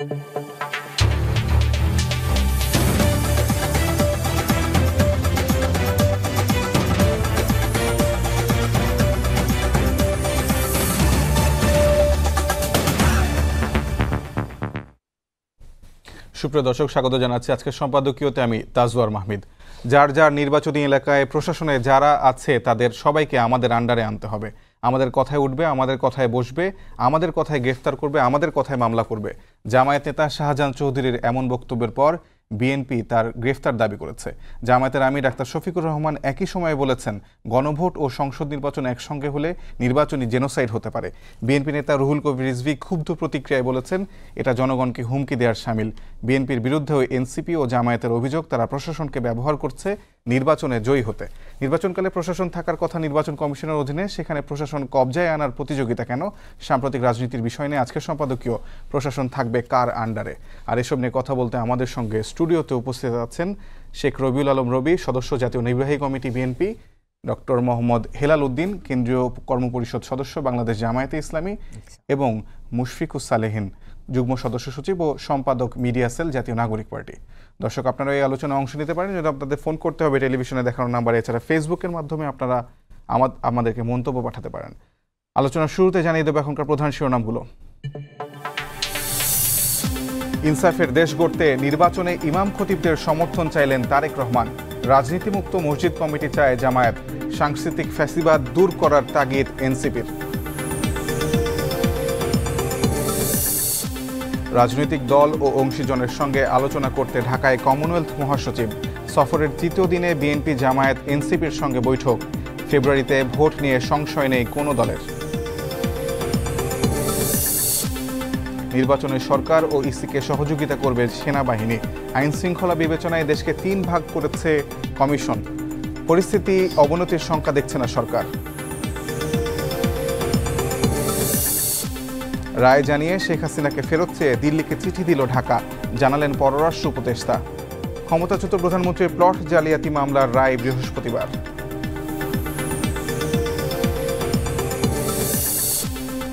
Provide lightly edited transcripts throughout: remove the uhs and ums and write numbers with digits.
সুপ্রিয় দর্শক, স্বাগত জানাচ্ছি আজকের সম্পাদকীয়তে। আমি তাজওয়ার মাহমিদ। যার যার নির্বাচনী এলাকায় প্রশাসনে যারা আছে তাদের সবাইকে আমাদের আন্ডারে আনতে হবে। আমাদের কথায় উঠবে, আমাদের কথায় বসবে, আমাদের কথায় গ্রেফতার করবে, আমাদের কথায় মামলা করবে। জামায়াত নেতা শাহজাহান চৌধুরীর এমন বক্তব্যের পর বিএনপি তার গ্রেফতার দাবি করেছে। জামায়াতের আমির ডাক্তার শফিকুর রহমান একই সময়ে বলেছেন, গণভোট ও সংসদ নির্বাচন একসঙ্গে হলে নির্বাচনী জেনোসাইড হতে পারে। বিএনপি নেতা রুহুল কবির রিজভী ক্ষুব্ধ প্রতিক্রিয়ায় বলেছেন, এটা জনগণকে হুমকি দেওয়ার শামিল। বিএনপির বিরুদ্ধেও এনসিপি ও জামায়াতের অভিযোগ, তারা প্রশাসনকে ব্যবহার করছে নির্বাচনে জয়ী হতে। নির্বাচনকালে প্রশাসন থাকার কথা নির্বাচন কমিশনের অধীনে, সেখানে প্রশাসন কবজায় আনার প্রতিযোগিতা কেন? সাম্প্রতিক রাজনীতির বিষয় নিয়ে আজকের সম্পাদকীয়, প্রশাসন থাকবে কার আন্ডারে? আর এসব নিয়ে কথা বলতে আমাদের সঙ্গে স্টুডিওতে উপস্থিত আছেন শেখ রবিউল আলম রবি, সদস্য জাতীয় নির্বাহী committee BNP, doctor Mohammad Helal Uddin, কেন্দ্রীয় কর্মপরিষদ সদস্য বাংলাদেশ জামায়াতে ইসলামী, এবং মুশফিকুস সালেহীন, যুগ্ম সদস্য সচিব ও সম্পাদক মিডিয়া সেল, জাতীয় নাগরিক পার্টি। দর্শক, আপনারা এই আলোচনায় অংশ নিতে পারেন। যদি আপনাদের ফোন করতে হবে টেলিভিশনে দেখানো নাম্বারে, এছাড়া ফেসবুকের মাধ্যমে আপনারা আমাদেরকে মন্তব্য পাঠাতে পারেন। আলোচনার শুরুতে জানিয়ে দেবো এখনকার প্রধান শিরোনামগুলো। ইনসাফের দেশ গড়তে নির্বাচনে ইমাম খতিবদের সমর্থন চাইলেন তারেক রহমান। রাজনীতিমুক্ত মসজিদ কমিটি চায় জামায়াত। সাংস্কৃতিক ফ্যাসিবাদ দূর করার তাগিদ এনসিপির। রাজনৈতিক দল ও অংশীজনের সঙ্গে আলোচনা করতে ঢাকায় কমনওয়েলথ মহাসচিব। সফরের তৃতীয় দিনে বিএনপি, জামায়াত, এনসিপির সঙ্গে বৈঠক। ফেব্রুয়ারিতে ভোট নিয়ে সংশয় নেই কোনো দলের। নির্বাচনে সরকার ও ইসিকে সহযোগিতা করবে সেনাবাহিনী। আইন শৃঙ্খলা বিবেচনায় দেশকে 3 ভাগ করেছে কমিশন। পরিস্থিতি অবনতির শঙ্কা দেখছে না সরকার। রায় জানিয়ে শেখ হাসিনাকে ফেরত চেয়ে দিল্লিকে চিঠি দিল ঢাকা, জানালেন পররাষ্ট্র উপদেষ্টা। ক্ষমতাচ্যুত প্রধানমন্ত্রীর প্লট জালিয়াতি মামলার রায় বৃহস্পতিবার।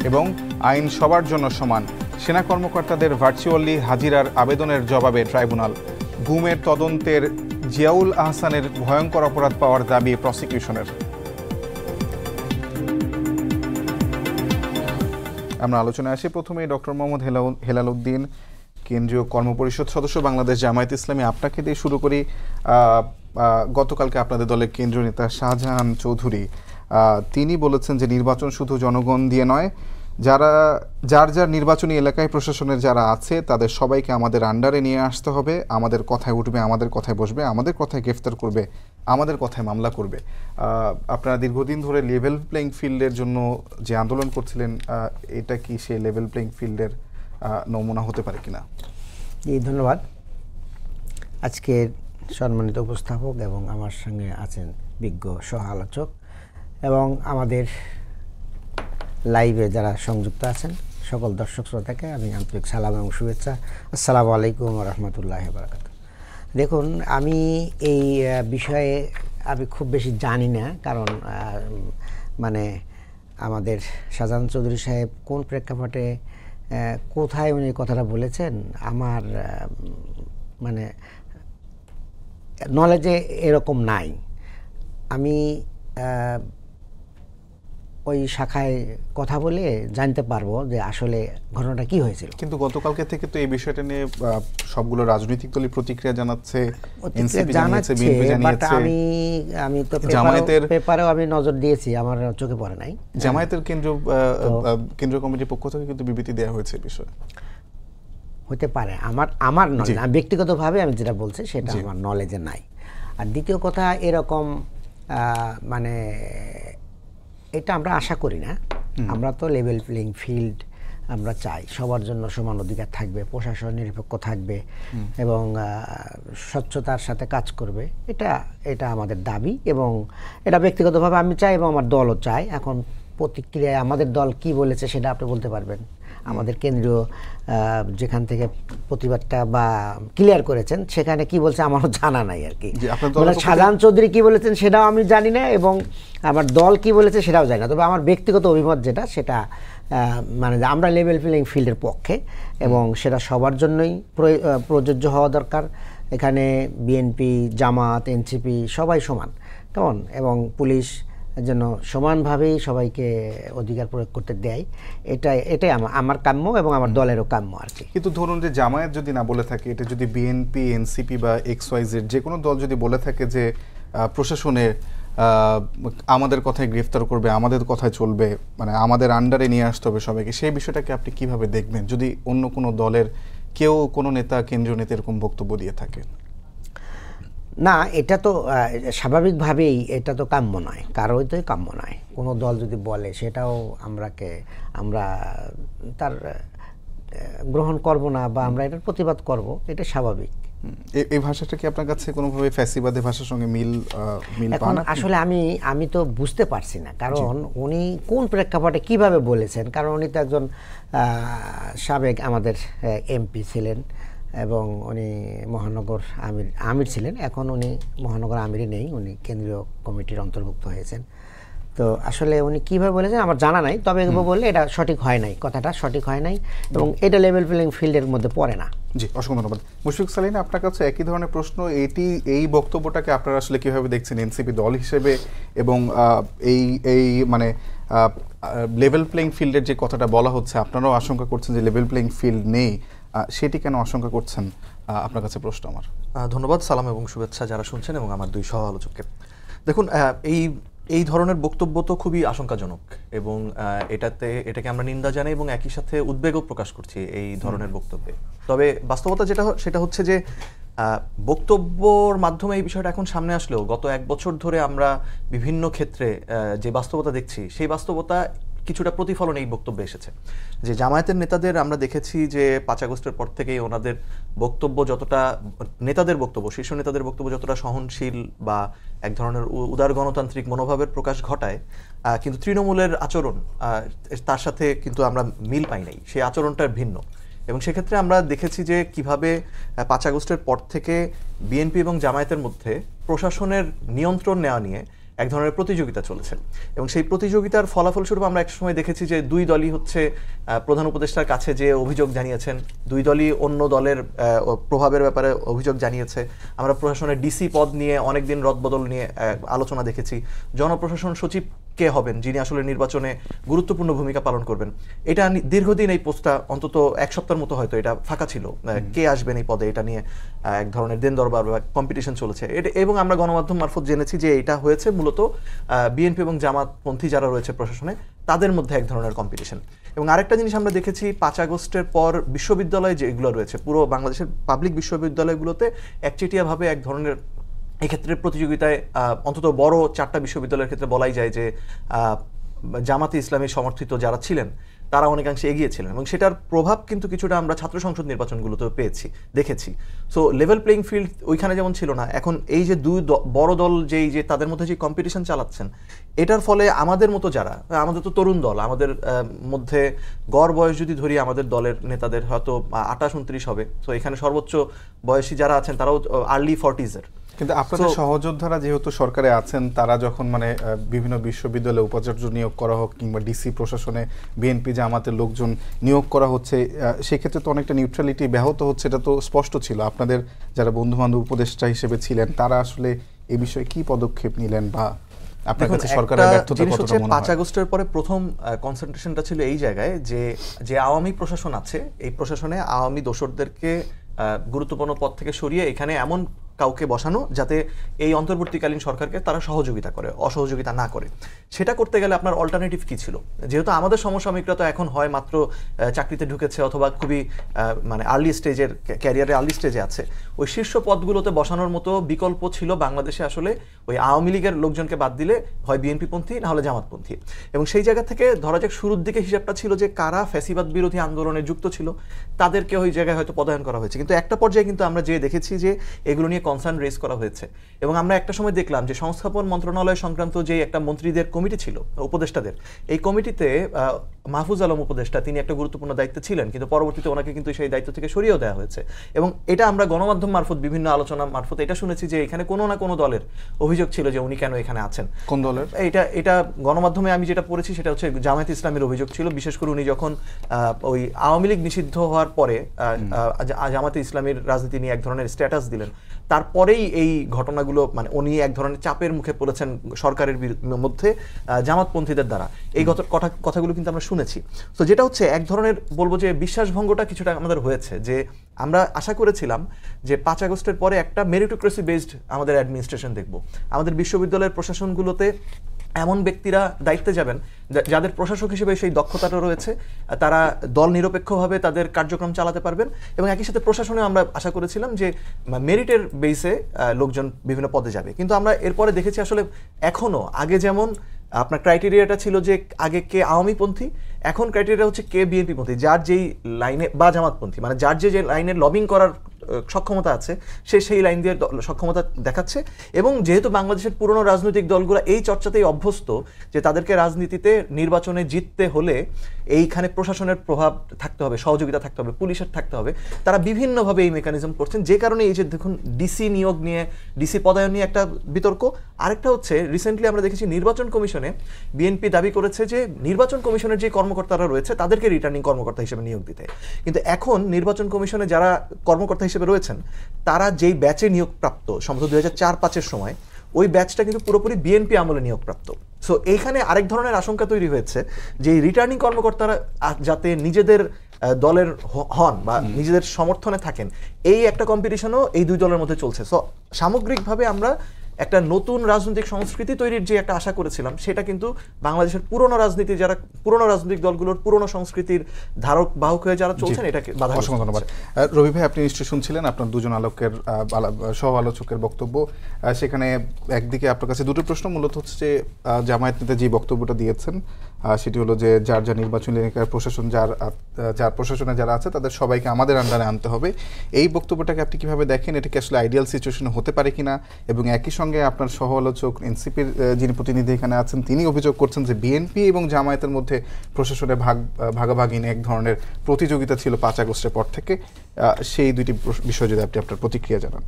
এবং আইন সবার জন্য সমান, সেনা কর্মকর্তাদের ভার্চুয়ালি হাজিরার আবেদনের জবাবে ট্রাইব্যুনাল। গুমের তদন্তের জিয়াউল আহসানের ভয়ঙ্কর অপরাধ পাওয়ার দাবি প্রসিকিউশনের। আমরা আলোচনায় আসি। প্রথমেই ডক্টর মোহাম্মদ হেলাল উদ্দিন, কেন্দ্রীয় কর্মপরিষদ সদস্য বাংলাদেশ জামায়াত ইসলামী, আপনাকে দিয়ে শুরু করি। গতকালকে আপনাদের দলের কেন্দ্রীয় নেতা শাহজাহান চৌধুরী তিনি বলেছেন যে নির্বাচন শুধু জনগণ দিয়ে নয়, যার যার নির্বাচনী এলাকায় প্রশাসনের যারা আছে তাদের সবাইকে আমাদের আন্ডারে নিয়ে আসতে হবে। আমাদের কথায় উঠবে, আমাদের কথায় বসবে, আমাদের কথায় গ্রেফতার করবে, আমাদের কথায় মামলা করবে। আপনারা দীর্ঘদিন ধরে লেভেল প্লেইং ফিল্ডের জন্য যে আন্দোলন করছিলেন, এটা কি সে লেভেল প্লেইং ফিল্ডের নমুনা হতে পারে কিনা? ধন্যবাদ। আজকের সম্মানিত উপস্থাপক এবং আমার সঙ্গে আছেন বিজ্ঞ সহ আলোচক এবং আমাদের লাইভে যারা সংযুক্ত আছেন সকল দর্শক শ্রোতাকে আমি আন্তরিক সালাম এবং শুভেচ্ছা। আসসালামু আলাইকুম ওয়া রাহমাতুল্লাহি ওয়া বারাকাতুহু। দেখুন, আমি এই বিষয়ে আমি খুব বেশি জানি না, কারণ মানে আমাদের শাহজাহান চৌধুরী সাহেব কোন প্রেক্ষাপটে কোথায় উনি কথাটা বলেছেন আমার মানে নলেজে এরকম নাই। আমি ওই শাখায় কথা বলে জানতে পারবো যে আসলে ঘটনাটা কি হয়েছিল। কিন্তু গতকালকে থেকে তো এই বিষয়টা নিয়ে সবগুলো রাজনৈতিক দলই প্রতিক্রিয়া জানাচ্ছে, এনসিপি জানিয়েছে, বিএনপি জানিয়েছে। আমি তো পেপারেও আমি নজর দিয়েছি, আমার চোখে পড়ে নাই। জামায়াতের কেন্দ্রীয় কমিটির পক্ষ থেকে কিন্তু বিবৃতি দেওয়া হয়েছে বিষয়ে। হতে পারে, আমার নলেজ, ব্যক্তিগতভাবে আমি যেটা বলছি সেটা আমার নলেজে নাই। আর দ্বিতীয় কথা, এরকম মানে এটা আমরা আশা করি না। আমরা তো লেভেল প্লেইং ফিল্ড আমরা চাই, সবার জন্য সমান অধিকার থাকবে, প্রশাসন নিরপেক্ষ থাকবে এবং স্বচ্ছতার সাথে কাজ করবে। এটা আমাদের দাবি এবং এটা ব্যক্তিগতভাবে আমি চাই এবং আমার দলও চায়। এখন প্রতিক্রিয়ায় আমাদের দল কি বলেছে সেটা আপনি বলতে পারবেন। আমাদের কেন্দ্রীয় যেখান থেকে প্রতিবাদটা বা ক্লিয়ার করেছেন সেখানে কি বলছে আমারও জানা নাই আর কি। মানে শাহজাহান চৌধুরী কি বলেছেন সেটাও আমি জানি না, এবং আমার দল কি বলেছে সেটাও জানি না। তবে আমার ব্যক্তিগত অভিমত যেটা, সেটা মানে আমরা লেভেল প্লেইং ফিল্ডের পক্ষে, এবং সেটা সবার জন্যই প্রযোজ্য হওয়া দরকার। এখানে বিএনপি, জামাত, এনসিপি সবাই সমান, কেমন, এবং পুলিশ যেন সমানভাবেই সবাইকে অধিকার প্রয়োগ করতে দেয়, এটাই আমার কাম্য এবং আমার দলেরও কাম্য আর কি। কিন্তু ধরুন যে জামায়াত যদি না বলে থাকে, এটা যদি বিএনপি, এনসিপি বা XYZ যে কোনো দল যদি বলে থাকে যে প্রশাসনে আমাদের কথায় গ্রেফতার করবে, আমাদের কথায় চলবে, মানে আমাদের আন্ডারে নিয়ে আসতে হবে সবাইকে, সেই বিষয়টাকে আপনি কিভাবে দেখবেন যদি অন্য কোনো দলের কেউ, কোনো নেতা, কেন্দ্রীয় নেতা এরকম বক্তব্য দিয়ে থাকে? না, এটা তো স্বাভাবিকভাবেই এটা তো কাম্য নয়, কারোই তো কাম্য নয়। কোনো দল যদি বলে সেটাও আমরা তার গ্রহণ করব না, বা আমরা এটার প্রতিবাদ করব, এটা স্বাভাবিক। এই ভাষাটা কি আপনার কাছে কোনোভাবে ফ্যাসিবাদী ভাষার সঙ্গে মিল এখন আসলে আমি তো বুঝতে পারছি না, কারণ উনি কোন প্রেক্ষাপটে কিভাবে বলেছেন। কারণ উনি তো একজন সাবেক আমাদের এমপি ছিলেন, এবং উনি মহানগর আমির ছিলেন। এখন উনি মহানগর আমিরই নেই, উনি কেন্দ্রীয় কমিটির অন্তর্ভুক্ত হয়েছেন। তো আসলে উনি কীভাবে বলেছেন আমার জানা নাই, তবে বললে এটা সঠিক হয় নাই, কথাটা সঠিক হয় নাই, এবং এটা লেভেল প্লেইং ফিল্ডের মধ্যে পড়ে না। জি, অসংখ্য ধন্যবাদ। মুশফিক সালিন, আপনার কাছে একই ধরনের প্রশ্ন। এই বক্তব্যটাকে আপনারা আসলে কীভাবে দেখছেন এনসিপি দল হিসেবে, এবং এই মানে লেভেল প্লেইং ফিল্ডের যে কথাটা বলা হচ্ছে, আপনারাও আশঙ্কা করছেন যে লেভেল প্লেইং ফিল্ড নেই, সেটি কেন আশঙ্কা করছেন? আপনার কাছে প্রশ্ন আমার। ধন্যবাদ, সালাম এবং শুভেচ্ছা যারা শুনছেন এবং আমার দুই সহ আলোচককে। দেখুন, এই ধরনের বক্তব্য তো খুবই আশঙ্কাজনক, এবং এটাকে আমরা নিন্দা জানাই এবং একই সাথে উদ্বেগও প্রকাশ করছি এই ধরনের বক্তব্যে। তবে বাস্তবতা সেটা হচ্ছে যে বক্তব্যর মাধ্যমে এই বিষয়টা এখন সামনে আসলেও গত 1 বছর ধরে আমরা বিভিন্ন ক্ষেত্রে যে বাস্তবতা দেখছি, সেই বাস্তবতা কিছুটা প্রতিফলন এই বক্তব্যে এসেছে। যে জামায়াতের নেতাদের আমরা দেখেছি যে 5 আগস্টের পর থেকেই ওনাদের বক্তব্য যতটা, নেতাদের বক্তব্য, শীর্ষ নেতাদের বক্তব্য যতটা সহনশীল বা এক ধরনের উদার গণতান্ত্রিক মনোভাবের প্রকাশ ঘটায়, কিন্তু তৃণমূলের আচরণ তার সাথে কিন্তু আমরা মিল পাই নাই, সেই আচরণটা ভিন্ন। এবং সেক্ষেত্রে আমরা দেখেছি যে কিভাবে 5 আগস্টের পর থেকে বিএনপি এবং জামায়াতের মধ্যে প্রশাসনের নিয়ন্ত্রণ নেওয়া নিয়ে এক ধরনের প্রতিযোগিতা চলেছে, এবং সেই প্রতিযোগিতার ফলাফলস্বরূপ আমরা এক সময় দেখেছি যে দুই দলই হচ্ছে প্রধান উপদেষ্টার কাছে যে অভিযোগ জানিয়েছেন, দুই দলই অন্য দলের প্রভাবের ব্যাপারে অভিযোগ জানিয়েছে। আমরা প্রশাসনের ডিসি পদ নিয়ে অনেকদিন রদবদল নিয়ে আলোচনা দেখেছি। জনপ্রশাসন সচিব কে হবেন, যিনি আসলে নির্বাচনে গুরুত্বপূর্ণ ভূমিকা পালন করবেন, এটা দীর্ঘদিন এই পোস্টটা অন্তত 1 সপ্তাহের মতো হয়তো এটা ফাঁকা ছিল, কে আসবেন এই পদে, এটা নিয়ে এক ধরনের দেন দরবার বা কম্পিটিশন চলেছে। এবং আমরা গণমাধ্যম মারফত জেনেছি যে এটা হয়েছে মূলত বিএনপি এবং জামাতপন্থী যারা রয়েছে প্রশাসনে, তাদের মধ্যে এক ধরনের কম্পিটিশন। এবং আরেকটা জিনিস আমরা দেখেছি 5 আগস্টের পর বিশ্ববিদ্যালয় যেগুলো রয়েছে, পুরো বাংলাদেশের পাবলিক বিশ্ববিদ্যালয়গুলোতে একচেটিয়াভাবে এক ধরনের এক্ষেত্রে প্রতিযোগিতায়, অন্তত বড় 4টা বিশ্ববিদ্যালয়ের ক্ষেত্রে বলাই যায় যে জামাতে ইসলামী সমর্থিত যারা ছিলেন তারা অনেকাংশে এগিয়েছিলেন, এবং সেটার প্রভাব কিন্তু কিছুটা আমরা ছাত্র সংসদ নির্বাচনগুলোতেও দেখেছি। সো লেভেল প্লেইং ফিল্ড ওইখানে যেমন ছিল না, এখন এই যে দুই বড় দল যে তাদের মধ্যে যে কম্পিটিশন চালাচ্ছেন, এটার ফলে আমাদের মতো যারা, আমাদের তো তরুণ দল, আমাদের মধ্যে গড় বয়স যদি ধরি আমাদের দলের নেতাদের হয়তো 28-29 হবে, তো এখানে সর্বোচ্চ বয়সী যারা আছেন তারাও আর্লি 40s-এর। কিন্তু আপনাদের সহযোদ্ধারা যেহেতু সরকারে আছেন, তারা যখন মানে বিভিন্ন বিশ্ববিদ্যালয়ে উপাচার্য নিয়োগ করা হোক কিংবা ডিসি প্রশাসনে বিএনপি জামাতের লোকজন নিয়োগ করা হচ্ছে, সেক্ষেত্রে তো অনেকটা নিউট্রালিটি ব্যাহত হচ্ছে, এটা তো স্পষ্ট ছিল। আপনাদের যারা বন্ধুবান্ধব উপদেষ্টা হিসেবে ছিলেন, তারা আসলে এই বিষয়ে কি পদক্ষেপ নিলেন, বা আপনার কাছে সরকারের ব্যর্থতা কতটা মনে হয়? 5 আগস্টের পরে প্রথম কনসেন্ট্রেশনটা ছিল এই জায়গায় যে আওয়ামী প্রশাসন আছে, এই প্রশাসনে আওয়ামী দোসরদেরকে গুরুত্বপূর্ণ পদ থেকে সরিয়ে এখানে এমন কাউকে বসানো যাতে এই অন্তর্বর্তীকালীন সরকারকে তারা সহযোগিতা করে, অসহযোগিতা না করে। সেটা করতে গেলে আপনার অল্টারনেটিভ কি ছিল? যেহেতু আমাদের সমসাময়িকরা তো এখন হয় মাত্র চাকরিতে ঢুকেছে অথবা খুবই মানে আর্লি স্টেজের ক্যারিয়ারে আর্লি স্টেজে আছে, ওই শীর্ষ পদগুলোতে বসানোর মতো বিকল্প ছিল বাংলাদেশে আসলে ওই আওয়ামী লীগের লোকজনকে বাদ দিলে হয় বিএনপিপন্থী না হলে জামাতপন্থী। এবং সেই জায়গা থেকে ধরা যাক শুরুর দিকে হিসাবটা ছিল যে কারা ফ্যাসিবাদ বিরোধী আন্দোলনে যুক্ত ছিল তাদেরকে ওই জায়গায় হয়তো পদায়ন করা হয়েছে, কিন্তু একটা পর্যায়ে কিন্তু আমরা যে দেখেছি যে এগুলো নিয়ে কনসার্ন রেজ করা হয়েছে। এবং আমরা একটা সময় দেখলাম যে সংস্থাপন মন্ত্রণালয় সংক্রান্ত যে একটা মন্ত্রীদের কমিটি ছিল, উপদেষ্টাদের, এই কমিটিতে মাহফুজ আলম উপদেষ্টা তিনি একটা গুরুত্বপূর্ণ দায়িত্বে ছিলেন, কিন্তু পরবর্তীতে ওনাকে কিন্তু সেই দায়িত্ব থেকে সরিয়েও দেওয়া হয়েছে। এবং এটা আমরা গণমাধ্যম মারফত, বিভিন্ন আলোচনা মারফত এটা শুনেছি যে এখানে কোনো না কোনো দলের অভিযোগ ছিল যে উনি কেন এখানে আছেন। কোন দলের? এটা গণমাধ্যমে আমি যেটা পড়েছি সেটা হচ্ছে জামায়াত ইসলামের অভিযোগ ছিল, বিশেষ করে উনি যখন ওই আওয়ামী লীগ নিষিদ্ধ হওয়ার পরে জামায়াত ইসলামের রাজনীতি নিয়ে এক ধরনের স্ট্যাটাস দিলেন, তারপরেই এই ঘটনাগুলো, মানে উনি এক ধরনের চাপের মুখে পড়েছেন সরকারের মধ্যে জামাতপন্থীদের দ্বারা, এই কথাগুলো কিন্তু আমরা শুনেছি। তো যেটা হচ্ছে এক ধরনের বলবো যে বিশ্বাসভঙ্গটা কিছুটা আমাদের হয়েছে, যে আমরা আশা করেছিলাম যে 5 আগস্টের পরে একটা মেরিটোক্রেসি বেসড আমাদের অ্যাডমিনিস্ট্রেশন দেখব। আমাদের বিশ্ববিদ্যালয়ের প্রশাসনগুলোতে এমন ব্যক্তিরা দায়িত্বে যাবেন যাদের প্রশাসক হিসেবে সেই দক্ষতাটা রয়েছে, তারা দল নিরপেক্ষভাবে তাদের কার্যক্রম চালাতে পারবেন। এবং একই সাথে প্রশাসনে আমরা আশা করেছিলাম যে মেরিটের বেসে লোকজন বিভিন্ন পদে যাবে। কিন্তু আমরা এরপরে দেখেছি আসলে এখনও আগে যেমন আপনার ক্রাইটেরিয়াটা ছিল যে আগে কে আওয়ামীপন্থী, এখন ক্রাইটেরিয়া হচ্ছে কে বিএনপিপন্থী, যার যেই লাইনে, বা জামাতপন্থী, মানে যার যে লাইনে লবিং করার সক্ষমতা আছে সে সেই লাইন দিয়ে সক্ষমতা দেখাচ্ছে। এবং যেহেতু বাংলাদেশের পুরনো রাজনৈতিক দলগুলো এই চর্চাতেই অভ্যস্ত যে তাদেরকে রাজনীতিতে নির্বাচনে জিততে হলে এইখানে প্রশাসনের প্রভাব থাকতে হবে, সহযোগিতা থাকতে হবে, পুলিশের থাকতে হবে, তারা বিভিন্নভাবে এই মেকানিজম করছেন। যে কারণে এই যে দেখুন ডিসি নিয়োগ নিয়ে, ডিসি পদায়ন নিয়ে একটা বিতর্ক। আরেকটা হচ্ছে রিসেন্টলি আমরা দেখেছি নির্বাচন কমিশনে বিএনপি দাবি করেছে যে নির্বাচন কমিশনের যে কর্মকর্তারা রয়েছে তাদেরকে রিটার্নিং কর্মকর্তা হিসেবে নিয়োগ দিতে। কিন্তু এখন নির্বাচন কমিশনে যারা কর্মকর্তা হিসেবে রয়েছেন তারা যেই ব্যাচে নিয়োগপ্রাপ্ত সম্ভবত 2004-05 সময়, ওই ব্যাচটা কিন্তু পুরোপুরি বিএনপি আমলে নিয়োগপ্রাপ্ত। সো এইখানে আরেক ধরনের আশঙ্কা তৈরি হয়েছে যে রিটার্নিং কর্মকর্তারা যাতে নিজেদের দলের হন বা নিজেদের সমর্থনে থাকেন, এই একটা কম্পিটিশনও এই দুই দলের মধ্যে চলছে। সো সামগ্রিকভাবে আমরা একটা নতুন রাজনৈতিক সংস্কৃতি তৈরির যে একটা আশা করেছিলাম, সেটা কিন্তু বাংলাদেশের পুরনো রাজনীতি, যারা পুরনো রাজনৈতিক দলগুলোর পুরনো সংস্কৃতির ধারক বাহক হয়ে যারা চলছেন, এটাকে বাধা। অসংখ্য ধন্যবাদ। রবি ভাই, আপনি নিশ্চয়ই শুনছিলেন আপনার দুজন সহ আলোচকের বক্তব্য। সেখানে একদিকে আপনার কাছে দুটো প্রশ্ন মূলত হচ্ছে যে জামায়াত নেতা যে বক্তব্যটা দিয়েছেন সেটি হলো যে যার যা নির্বাচনী এলাকার প্রশাসন, যার প্রশাসনে যারা আছে তাদের সবাইকে আমাদের আন্ডারে আনতে হবে, এই বক্তব্যটাকে আপনি কিভাবে দেখেন? এটা কি আসলে আইডিয়াল সিচুয়েশন হতে পারে কিনা? এবং একই সঙ্গে আপনার সহ আলোচক এনসিপির যিনি প্রতিনিধি এখানে আছেন তিনি অভিযোগ করছেন যে বিএনপি এবং জামায়াতের মধ্যে প্রশাসনে ভাগাভাগি নিয়ে এক ধরনের প্রতিযোগিতা ছিল 5 আগস্টের পর থেকে। সেই দুইটি বিষয় যদি আপনি আপনার প্রতিক্রিয়া জানান।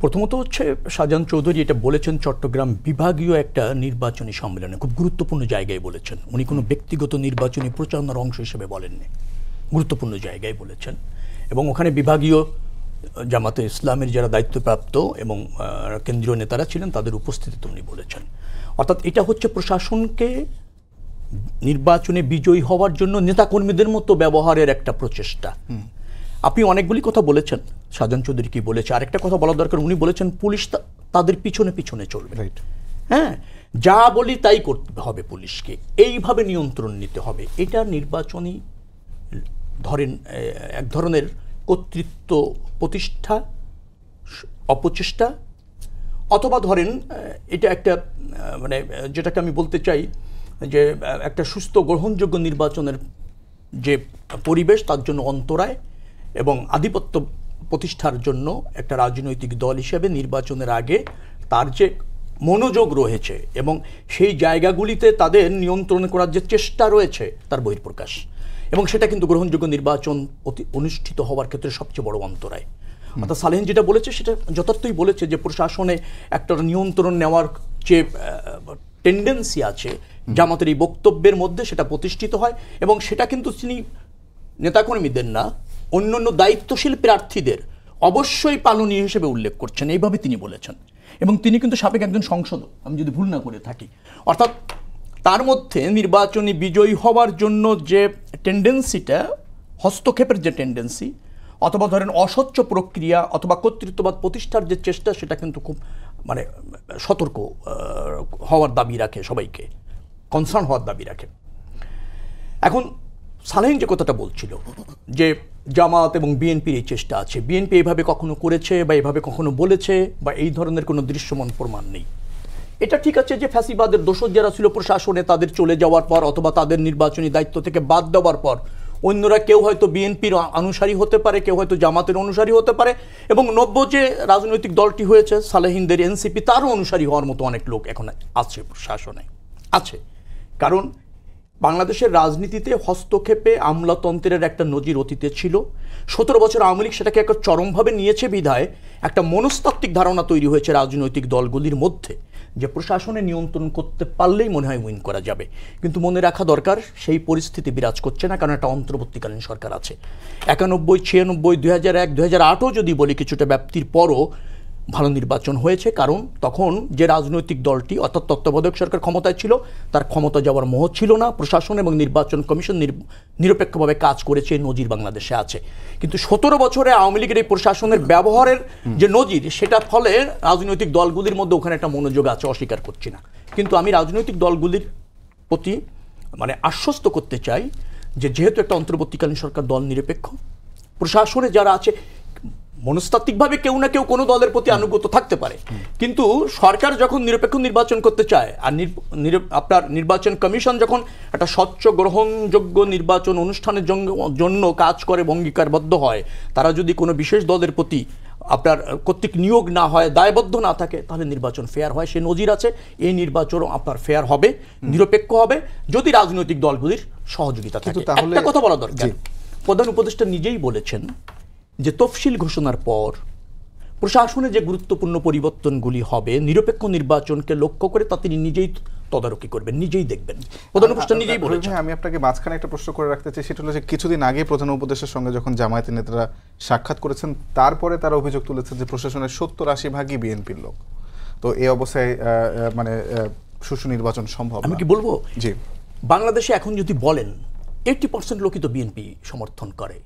প্রথমত হচ্ছে শাহজাহান চৌধুরী এটা বলেছেন চট্টগ্রাম বিভাগীয় একটা নির্বাচনী সম্মেলনে, খুব গুরুত্বপূর্ণ জায়গায় বলেছেন। উনি কোনো ব্যক্তিগত নির্বাচনী প্রচারণার অংশ হিসেবে বলেননি, গুরুত্বপূর্ণ জায়গায় বলেছেন। এবং ওখানে বিভাগীয় জামাতে ইসলামের যারা দায়িত্বপ্রাপ্ত এবং কেন্দ্রীয় নেতারা ছিলেন তাদের উপস্থিতিতে উনি বলেছেন। অর্থাৎ এটা হচ্ছে প্রশাসনকে নির্বাচনে বিজয়ী হওয়ার জন্য নেতাকর্মীদের মতো ব্যবহারের একটা প্রচেষ্টা। আপনি অনেকগুলি কথা বলেছেন, শাহজাহান চৌধুরী কি বলেছে, আরেকটা কথা বলা দরকার, উনি বলেছেন পুলিশ তাদের পিছনে পিছনে চলবে। হ্যাঁ, যা বলি তাই করতে হবে, পুলিশকে এইভাবে নিয়ন্ত্রণ নিতে হবে। এটা নির্বাচনী ধরেন এক ধরনের কর্তৃত্ব প্রতিষ্ঠা, অপচেষ্টা, অথবা ধরেন এটা একটা মানে যেটাকে আমি বলতে চাই যে একটা সুস্থ গ্রহণযোগ্য নির্বাচনের যে পরিবেশ তার জন্য অন্তরায় এবং আধিপত্য প্রতিষ্ঠার জন্য একটা রাজনৈতিক দল হিসেবে নির্বাচনের আগে তার যে মনোযোগ রয়েছে এবং সেই জায়গাগুলিতে তাদের নিয়ন্ত্রণ করার যে চেষ্টা রয়েছে তার বহিঃপ্রকাশ। এবং সেটা কিন্তু গ্রহণযোগ্য নির্বাচন অনুষ্ঠিত হওয়ার ক্ষেত্রে সবচেয়ে বড় অন্তরায়। অর্থাৎ সালেহীন যেটা বলেছে সেটা যথার্থই বলেছে যে প্রশাসনে একটা নিয়ন্ত্রণ নেওয়ার যে টেন্ডেন্সি আছে জামাতের এই বক্তব্যের মধ্যে সেটা প্রতিষ্ঠিত হয়। এবং সেটা কিন্তু তিনি নেতাকর্মীদের না, অন্যান্য দায়িত্বশীল প্রার্থীদের অবশ্যই পালনীয় হিসেবে উল্লেখ করছেন, এইভাবে তিনি বলেছেন। এবং তিনি কিন্তু সাবেক একজন সংসদ, আমি যদি ভুল না করে থাকি। অর্থাৎ তার মধ্যে নির্বাচনী বিজয়ী হওয়ার জন্য যে টেন্ডেন্সিটা, হস্তক্ষেপের যে টেন্ডেন্সি, অথবা ধরেন অস্বচ্ছ প্রক্রিয়া অথবা কর্তৃত্ববাদ প্রতিষ্ঠার যে চেষ্টা, সেটা কিন্তু খুব মানে সতর্ক হওয়ার দাবি রাখে, সবাইকে কনসার্ন হওয়ার দাবি রাখে। এখন সালেহীন যে কথাটা বলছিল যে জামাত এবং বিএনপির এই চেষ্টা আছে, বিএনপি এভাবে কখনো করেছে বা এভাবে কখনো বলেছে বা এই ধরনের কোনো দৃশ্যমান প্রমাণ নেই। এটা ঠিক আছে যে ফ্যাসিবাদের দোষর যারা ছিল প্রশাসনে তাদের চলে যাওয়ার পর অথবা তাদের নির্বাচনী দায়িত্ব থেকে বাদ দেওয়ার পর অন্যরা কেউ হয়তো বিএনপির অনুসারী হতে পারে, কেউ হয়তো জামাতের অনুসারী হতে পারে, এবং নব্য যে রাজনৈতিক দলটি হয়েছে সালেহিনদের এনসিপি, তারও অনুসারী হওয়ার মতো অনেক লোক এখন আছে প্রশাসনে আছে। কারণ বাংলাদেশের রাজনীতিতে হস্তক্ষেপে আমলাতন্ত্রের একটা নজির অতীতে ছিল। 17 বছর আওয়ামী লীগ সেটাকে একটা চরমভাবে নিয়েছে বিধায় একটা মনস্তাত্ত্বিক ধারণা তৈরি হয়েছে রাজনৈতিক দলগুলির মধ্যে যে প্রশাসনে নিয়ন্ত্রণ করতে পারলেই মনে হয় উইন করা যাবে। কিন্তু মনে রাখা দরকার সেই পরিস্থিতি বিরাজ করছে না, কারণ একটা অন্তর্বর্তীকালীন সরকার আছে। 91, 96, 2001, 2008ও যদি বলি কিছুটা ব্যাপ্তির পরও ভালো নির্বাচন হয়েছে, কারণ তখন যে রাজনৈতিক দলটি অর্থাৎ তত্ত্বাবধায়ক সরকার ক্ষমতায় ছিল তার ক্ষমতা যাওয়ার মোহ ছিল না। প্রশাসন এবং নির্বাচন কমিশন নিরপেক্ষভাবে কাজ করেছে, নজির বাংলাদেশে আছে। কিন্তু 17 বছরে আওয়ামী লীগের এই প্রশাসনের ব্যবহারের যে নজির, সেটার ফলে রাজনৈতিক দলগুলির মধ্যে ওখানে একটা মনোযোগ আছে, অস্বীকার করছি না। কিন্তু আমি রাজনৈতিক দলগুলির প্রতি মানে আশ্বস্ত করতে চাই যে যেহেতু একটা অন্তর্বর্তীকালীন সরকার দল নিরপেক্ষ, প্রশাসনে যারা আছে মনস্তাত্ত্বিকভাবে কেউ না কেউ কোনো দলের প্রতি আনুগত থাকতে পারে, কিন্তু সরকার যখন নিরপেক্ষ নির্বাচন করতে চায় আর আপনার নির্বাচন কমিশন যখন একটা স্বচ্ছ গ্রহণযোগ্য নির্বাচন অনুষ্ঠানের জন্য কাজ করে অঙ্গীকারবদ্ধ হয়, তারা যদি কোনো বিশেষ দলের প্রতি আপনার কর্তৃক নিয়োগ না হয়, দায়বদ্ধ না থাকে, তাহলে নির্বাচন ফেয়ার হয়। সে নজির আছে। এই নির্বাচনও আপনার ফেয়ার হবে, নিরপেক্ষ হবে যদি রাজনৈতিক দলগুলির সহযোগিতা থাকে। একটা কথা বলা দরকার, প্রধান উপদেষ্টা নিজেই বলেছেন যে তফসিল ঘোষণার পর প্রশাসনে যে গুরুত্বপূর্ণ পরিবর্তনগুলি হবে নিরপেক্ষ নির্বাচনকে লক্ষ্য করে তা তিনি নিজেই তদারকি করবেন, নিজেই দেখবেন। প্রধান উপদেষ্টা নিজেই বলেছেন। আমি আপনাকে মাঝখানে একটা প্রশ্ন করে রাখতে চাই, সেটা হলো যে কিছুদিন আগে প্রধান উপদেষ্টার সঙ্গে যখন জামায়াতের নেতারা সাক্ষাৎ করেছেন, তারপরে তারা অভিযোগ তুলেছেন যে প্রশাসনের 70-80 ভাগই বিএনপির লোক। তো এই অবস্থায় মানে সুষ্ঠু নির্বাচন সম্ভব? আমি কি বলবো, জি, বাংলাদেশে এখন যদি বলেন 80% লোকই তো বিএনপি সমর্থন করে,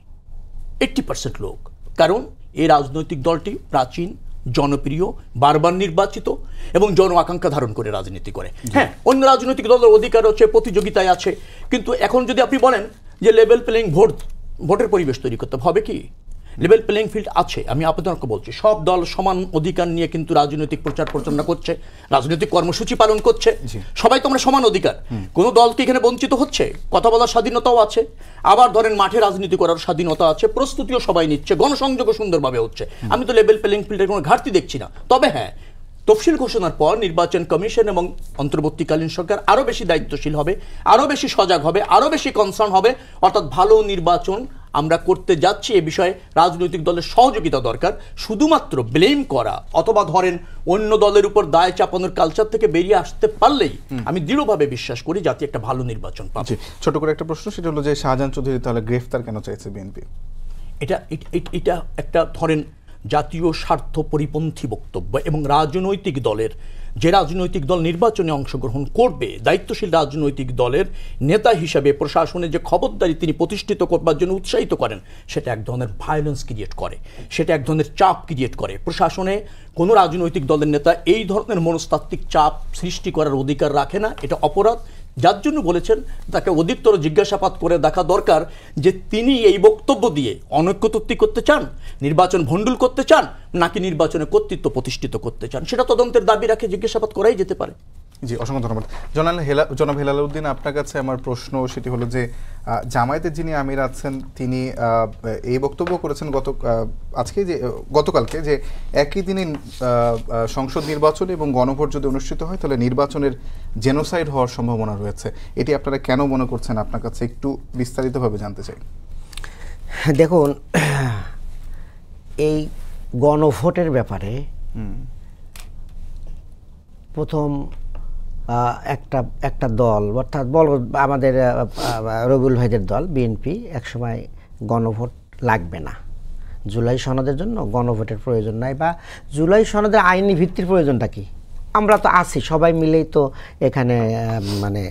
80% লোক। কারণ এই রাজনৈতিক দলটি প্রাচীন, জনপ্রিয়, বারবার নির্বাচিত এবং জন আকাঙ্ক্ষা ধারণ করে রাজনীতি করে। হ্যাঁ, অন্য রাজনৈতিক দলের অধিকার হচ্ছে, প্রতিযোগিতায় আছে, কিন্তু এখন যদি আপনি বলেন যে লেভেল প্লেইং ভোটের পরিবেশ তৈরি করতে হবে, কি লেভেল প্লেইং ফিল্ড আছে? আমি আপনাদেরকে বলছি, সব দল সমান অধিকার নিয়ে কিন্তু রাজনৈতিক প্রচার প্রচারণা করছে, রাজনৈতিক কর্মসূচি পালন করছে, সবাই তো আমরা সমান অধিকার। কোনো দল কি এখানে বঞ্চিত হচ্ছে? কথা বলার স্বাধীনতাও আছে, আবার ধরেন মাঠে রাজনীতি করার স্বাধীনতা আছে, প্রস্তুতিও সবাই নিচ্ছে, গণসংযোগও সুন্দরভাবে হচ্ছে। আমি তো লেভেল প্লেইং ফিল্ডের কোনো ঘাটতি দেখছি না। তবে হ্যাঁ, তফসিল ঘোষণার পর নির্বাচন কমিশন এবং অন্তর্বর্তীকালীন সরকার আরও বেশি দায়িত্বশীল হবে, আরও বেশি সজাগ হবে, আরও বেশি কনসার্ন হবে। অর্থাৎ ভালো নির্বাচন আমরা করতে যাচ্ছি, এ বিষয়ে রাজনৈতিক দলের সহযোগিতা দরকার। শুধুমাত্র ব্লেম করা অথবা ধরেন অন্য দলের উপর দায় চাপানোর কালচার থেকে বেরিয়ে আসতে পারলেই আমি দৃঢ়ভাবে বিশ্বাস করি জাতি একটা ভালো নির্বাচন পাবে। ছোট করে একটা প্রশ্ন, সেটা হলো যে শাহজাহান চৌধুরী তাহলে গ্রেফতার কেন চাইছে বিএনপি? এটা একটা ধরেন জাতীয় স্বার্থ পরিপন্থী বক্তব্য, এবং রাজনৈতিক দলের যে রাজনৈতিক দল নির্বাচনে অংশগ্রহণ করবে, দায়িত্বশীল রাজনৈতিক দলের নেতা হিসাবে প্রশাসনে যে খবরদারি তিনি প্রতিষ্ঠিত করবার জন্য উৎসাহিত করেন, সেটা এক ধরনের ভায়োলেন্স ক্রিয়েট করে, সেটা এক ধরনের চাপ ক্রিয়েট করে। প্রশাসনে কোনো রাজনৈতিক দলের নেতা এই ধরনের মনস্তাত্ত্বিক চাপ সৃষ্টি করার অধিকার রাখে না, এটা অপরাধ। যার জন্য বলেছেন তাকে অধিকতর জিজ্ঞাসাবাদ করে দেখা দরকার যে তিনি এই বক্তব্য দিয়ে অনৈক্য তৈরি করতে চান, নির্বাচন ভণ্ডুল করতে চান, নাকি নির্বাচনে কর্তৃত্ব প্রতিষ্ঠিত করতে চান। সেটা তদন্তের দাবি রাখে জিজ্ঞাসাবাদ করাই যেতে পারে। জি, অসংখ্য ধন্যবাদ। জনাব হেলাল উদ্দিন, আপনার কাছে আমার প্রশ্ন সেটি হলো যে জামায়াতের যিনি আমির আছেন তিনি এই বক্তব্য করেছেন গতকালকে যে একই দিনে সংসদ নির্বাচন এবং গণভোট যদি অনুষ্ঠিত হয় তাহলে নির্বাচনের জেনোসাইড হওয়ার সম্ভাবনা রয়েছে। এটি আপনারা কেন মনে করছেন? আপনার কাছে একটু বিস্তারিতভাবে জানতে চাই। দেখুন, এই গণভোটের ব্যাপারে প্রথম একটা দল, অর্থাৎ আমাদের রবিউল ভাইদের দল বিএনপি একসময় গণভোট লাগবে না, জুলাই সনদের জন্য গণভোটের প্রয়োজন নাই, বা জুলাই সনদের আইনি ভিত্তির প্রয়োজনটা কি? আমরা তো আছি, সবাই মিলেই তো এখানে মানে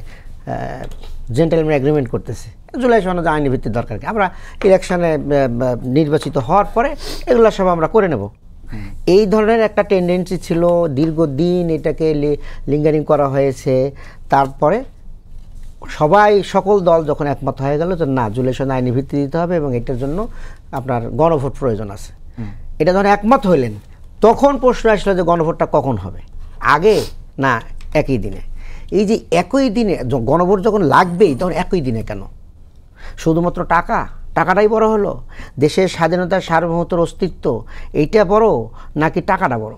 জেন্টেলম্যান এগ্রিমেন্ট করতেছি, জুলাই সনদের আইনি ভিত্তির দরকার কি? আমরা ইলেকশনে নির্বাচিত হওয়ার পরে এগুলো সব আমরা করে নেব। এই ধরনের একটা টেন্ডেন্সি ছিল, দীর্ঘদিন এটাকে লিঙ্গারিং করা হয়েছে। তারপরে সকল দল যখন একমত হয়ে গেল যে না, জুলাই সনদ আইনি ভিত্তি দিতে হবে এবং এটার জন্য আপনার গণভোট প্রয়োজন আছে, এটা যখন একমত হইলেন তখন প্রশ্ন আসলো যে গণভোটটা কখন হবে, আগে না একই দিনে? এই যে একই দিনে গণভোট যখন লাগবেই তখন একই দিনে কেন? শুধুমাত্র টাকাটাই বড় হলো? দেশের স্বাধীনতা, সার্বভৌমত্বের অস্তিত্ব এইটা বড় নাকি টাকাটা বড়?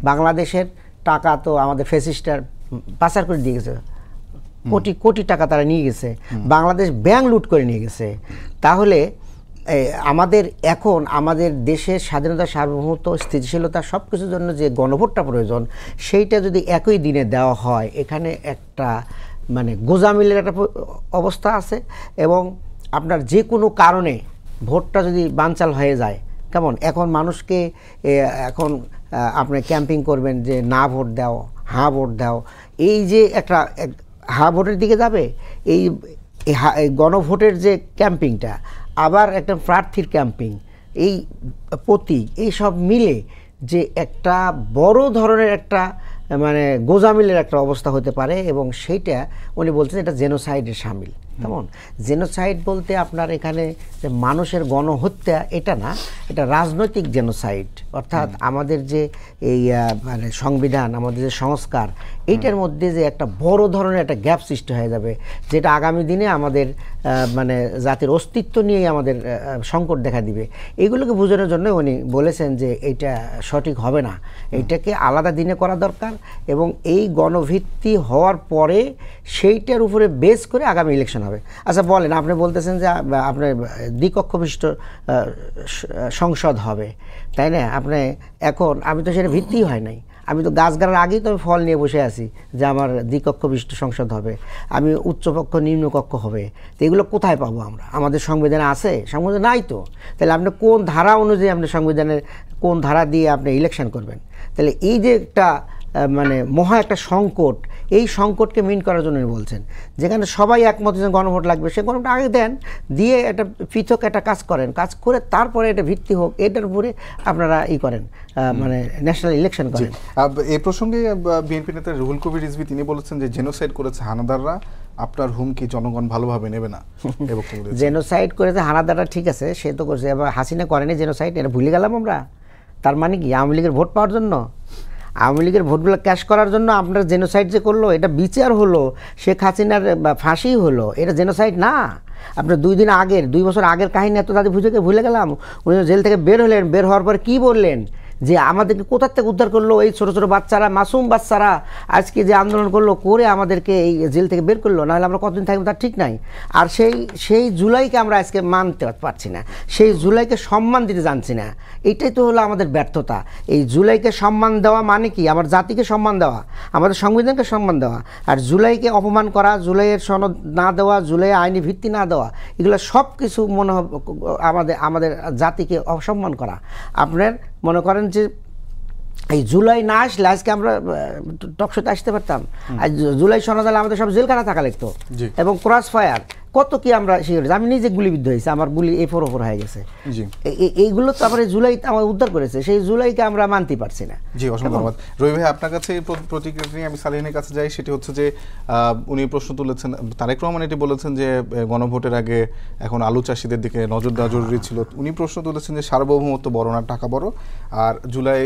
বাংলাদেশের টাকা তো আমাদের ফ্যাসিস্টরা পাচার করে দিয়ে গেছে, কোটি কোটি টাকা তারা নিয়ে গেছে, বাংলাদেশ ব্যাংক লুট করে নিয়ে গেছে। তাহলে আমাদের এখন আমাদের দেশের স্বাধীনতা, সার্বভৌমত্ব, স্থিতিশীলতা সব কিছুর জন্য যে গণভোটটা প্রয়োজন, সেইটা যদি একই দিনে দেওয়া হয়, এখানে একটা মানে গোজামিলের একটা অবস্থা আছে। এবং আপনার যে কোনো কারণে ভোটটা যদি বানচাল হয়ে যায়, কেমন এখন মানুষকে এখন আপনি ক্যাম্পিং করবেন যে না ভোট দাও, হ্যাঁ ভোট দাও, এই যে একটা হ্যাঁ ভোটের দিকে যাবে, এই গণভোটের যে ক্যাম্পিংটা, আবার একটা প্রার্থীর ক্যাম্পিং, এই প্রতীক, এই সব মিলে যে একটা বড় ধরনের একটা মানে গোজামিলের একটা অবস্থা হতে পারে। এবং সেইটা উনি বলছেন এটা জেনোসাইডে শামিল। কেমন জেনোসাইড বলতে আপনার এখানে যে মানুষের গণহত্যা এটা না, এটা রাজনৈতিক জেনোসাইড। অর্থাৎ আমাদের যে এই মানে সংবিধান, আমাদের যে সংস্কার, এইটার মধ্যে যে একটা বড় ধরনের একটা গ্যাপ সৃষ্টি হয়ে যাবে, যেটা আগামী দিনে আমাদের মানে জাতির অস্তিত্ব নিয়েই আমাদের সংকট দেখা দিবে। এগুলোকে বোঝানোর জন্য উনি বলেছেন যে এইটা সঠিক হবে না, এইটাকে আলাদা দিনে করা দরকার। এবং এই গণভিত্তি হওয়ার পরে সেইটার উপরে বেস করে আগামী ইলেকশন হবে। আচ্ছা বলেন, আপনি বলতেছেন যে আপনার দ্বিকক্ষ বিশিষ্ট সংসদ হবে, তাই না? আপনি এখন আমি তো সেটা ভিত্তিই হয় নাই, আমি তো গাছ গাড়ার আগেই তো আমি ফল নিয়ে বসে আছি যে আমার দ্বিকক্ষ বিশিষ্ট সংসদ হবে, আমি উচ্চপক্ষ নিম্নকক্ষ হবে। তো এগুলো কোথায় পাবো আমরা? আমাদের সংবিধানে আছে? সংবিধানে নাই তো। তাহলে আপনি কোন ধারা অনুযায়ী আপনি সংবিধানের কোন ধারা দিয়ে আপনি ইলেকশন করবেন? তাহলে এই যে একটা মানে মহা একটা সংকট, এই সংকটকে মিন করার জন্য বলছেন, যেখানে সবাই একমত যে গণভোট লাগবে, সে গণভোট আগে দেন, দিয়ে একটা পৃথক একটা কাজ করেন, কাজ করে তারপরে এটা ভিত্তি হোক, এটার উপরে আপনারা করেন মানে ন্যাশনাল ইলেকশন করেন। এই প্রসঙ্গে বিএনপি নেতা রুহুল কবির রিজভী তিনি বলেছেন যে জেনোসাইড করেছে হানাদাররা, আপনার হুমকি জনগণ ভালোভাবে নেবে না। জেনোসাইড করেছে হানাদাররা, ঠিক আছে, সে তো করছে, এবার হাসিনা করেনি জেনোসাইড, এটা ভুলে গেলাম আমরা। তার মানে কি আওয়ামী লীগের ভোট পাওয়ার জন্য, আওয়ামী লীগের ভোটগুলো ক্যাশ করার জন্য আপনার জেনোসাইড যে করলো, এটা বিচার হলো, শেখ হাসিনার ফাঁসি হলো, এটা জেনোসাইড না। আপনার 2 বছর আগের কাহিনী এত তাদের ভুলে গেলাম। উনি জেল থেকে বের হলেন, বের হওয়ার পর কী বললেন যে আমাদেরকে কোথার থেকে উদ্ধার করলো, এই ছোটো ছোটো বাচ্চারা, মাসুম বাচ্চারা আজকে যে আন্দোলন করলো, করে আমাদেরকে এই জেল থেকে বের করলো, নাহলে আমরা কতদিন থাকবো তার ঠিক নাই। আর সেই জুলাইকে আমরা আজকে মানতে পারছি না, সেই জুলাইকে সম্মান দিতে জানছি না। এইটাই তো হলো আমাদের ব্যর্থতা। এই জুলাইকে সম্মান দেওয়া মানে কি? আমার জাতিকে সম্মান দেওয়া, আমাদের সংবিধানকে সম্মান দেওয়া। আর জুলাইকে অপমান করা, জুলাইয়ের সনদ না দেওয়া, জুলাইয়ের আইনি ভিত্তি না দেওয়া, এগুলো সব কিছু মনে হবে আমাদের জাতিকে অসম্মান করা। আপনার মনে করেন যে এই জুলাই না আসলে আজকে আমরা টকশোতে আসতে পারতাম, আর জুলাই সনদ হলে আমাদের সব জেলখানা থাকা লাগতো, এবং ক্রস ফায়ার কত কি আমরা শিখেছি। আমি নিজে গুলিবিদ্ধ হয়েছি, আমার গুলি A4 হয়ে গেছে। এইগুলো তো আবার জুলাই আমার উদ্ধার করেছে, সেই জুলাইকে আমরা মানতে পারছি না। জি, অসংখ্য ধন্যবাদ। রবি ভাই, আপনার কাছে এই প্রতিক্রিয়া নিয়ে আমি সালিহিনের কাছে যাই। সেটি হচ্ছে যে উনি প্রশ্ন তুলেছেন, তারেক রহমান এটি বলেছেন যে গণভোটের আগে এখন আলু চাষিদের দিকে নজর দেওয়া জরুরি ছিল। উনি প্রশ্ন তুলেছেন যে সার্বভৌমত্ব বড় না টাকা বড়, আর জুলাই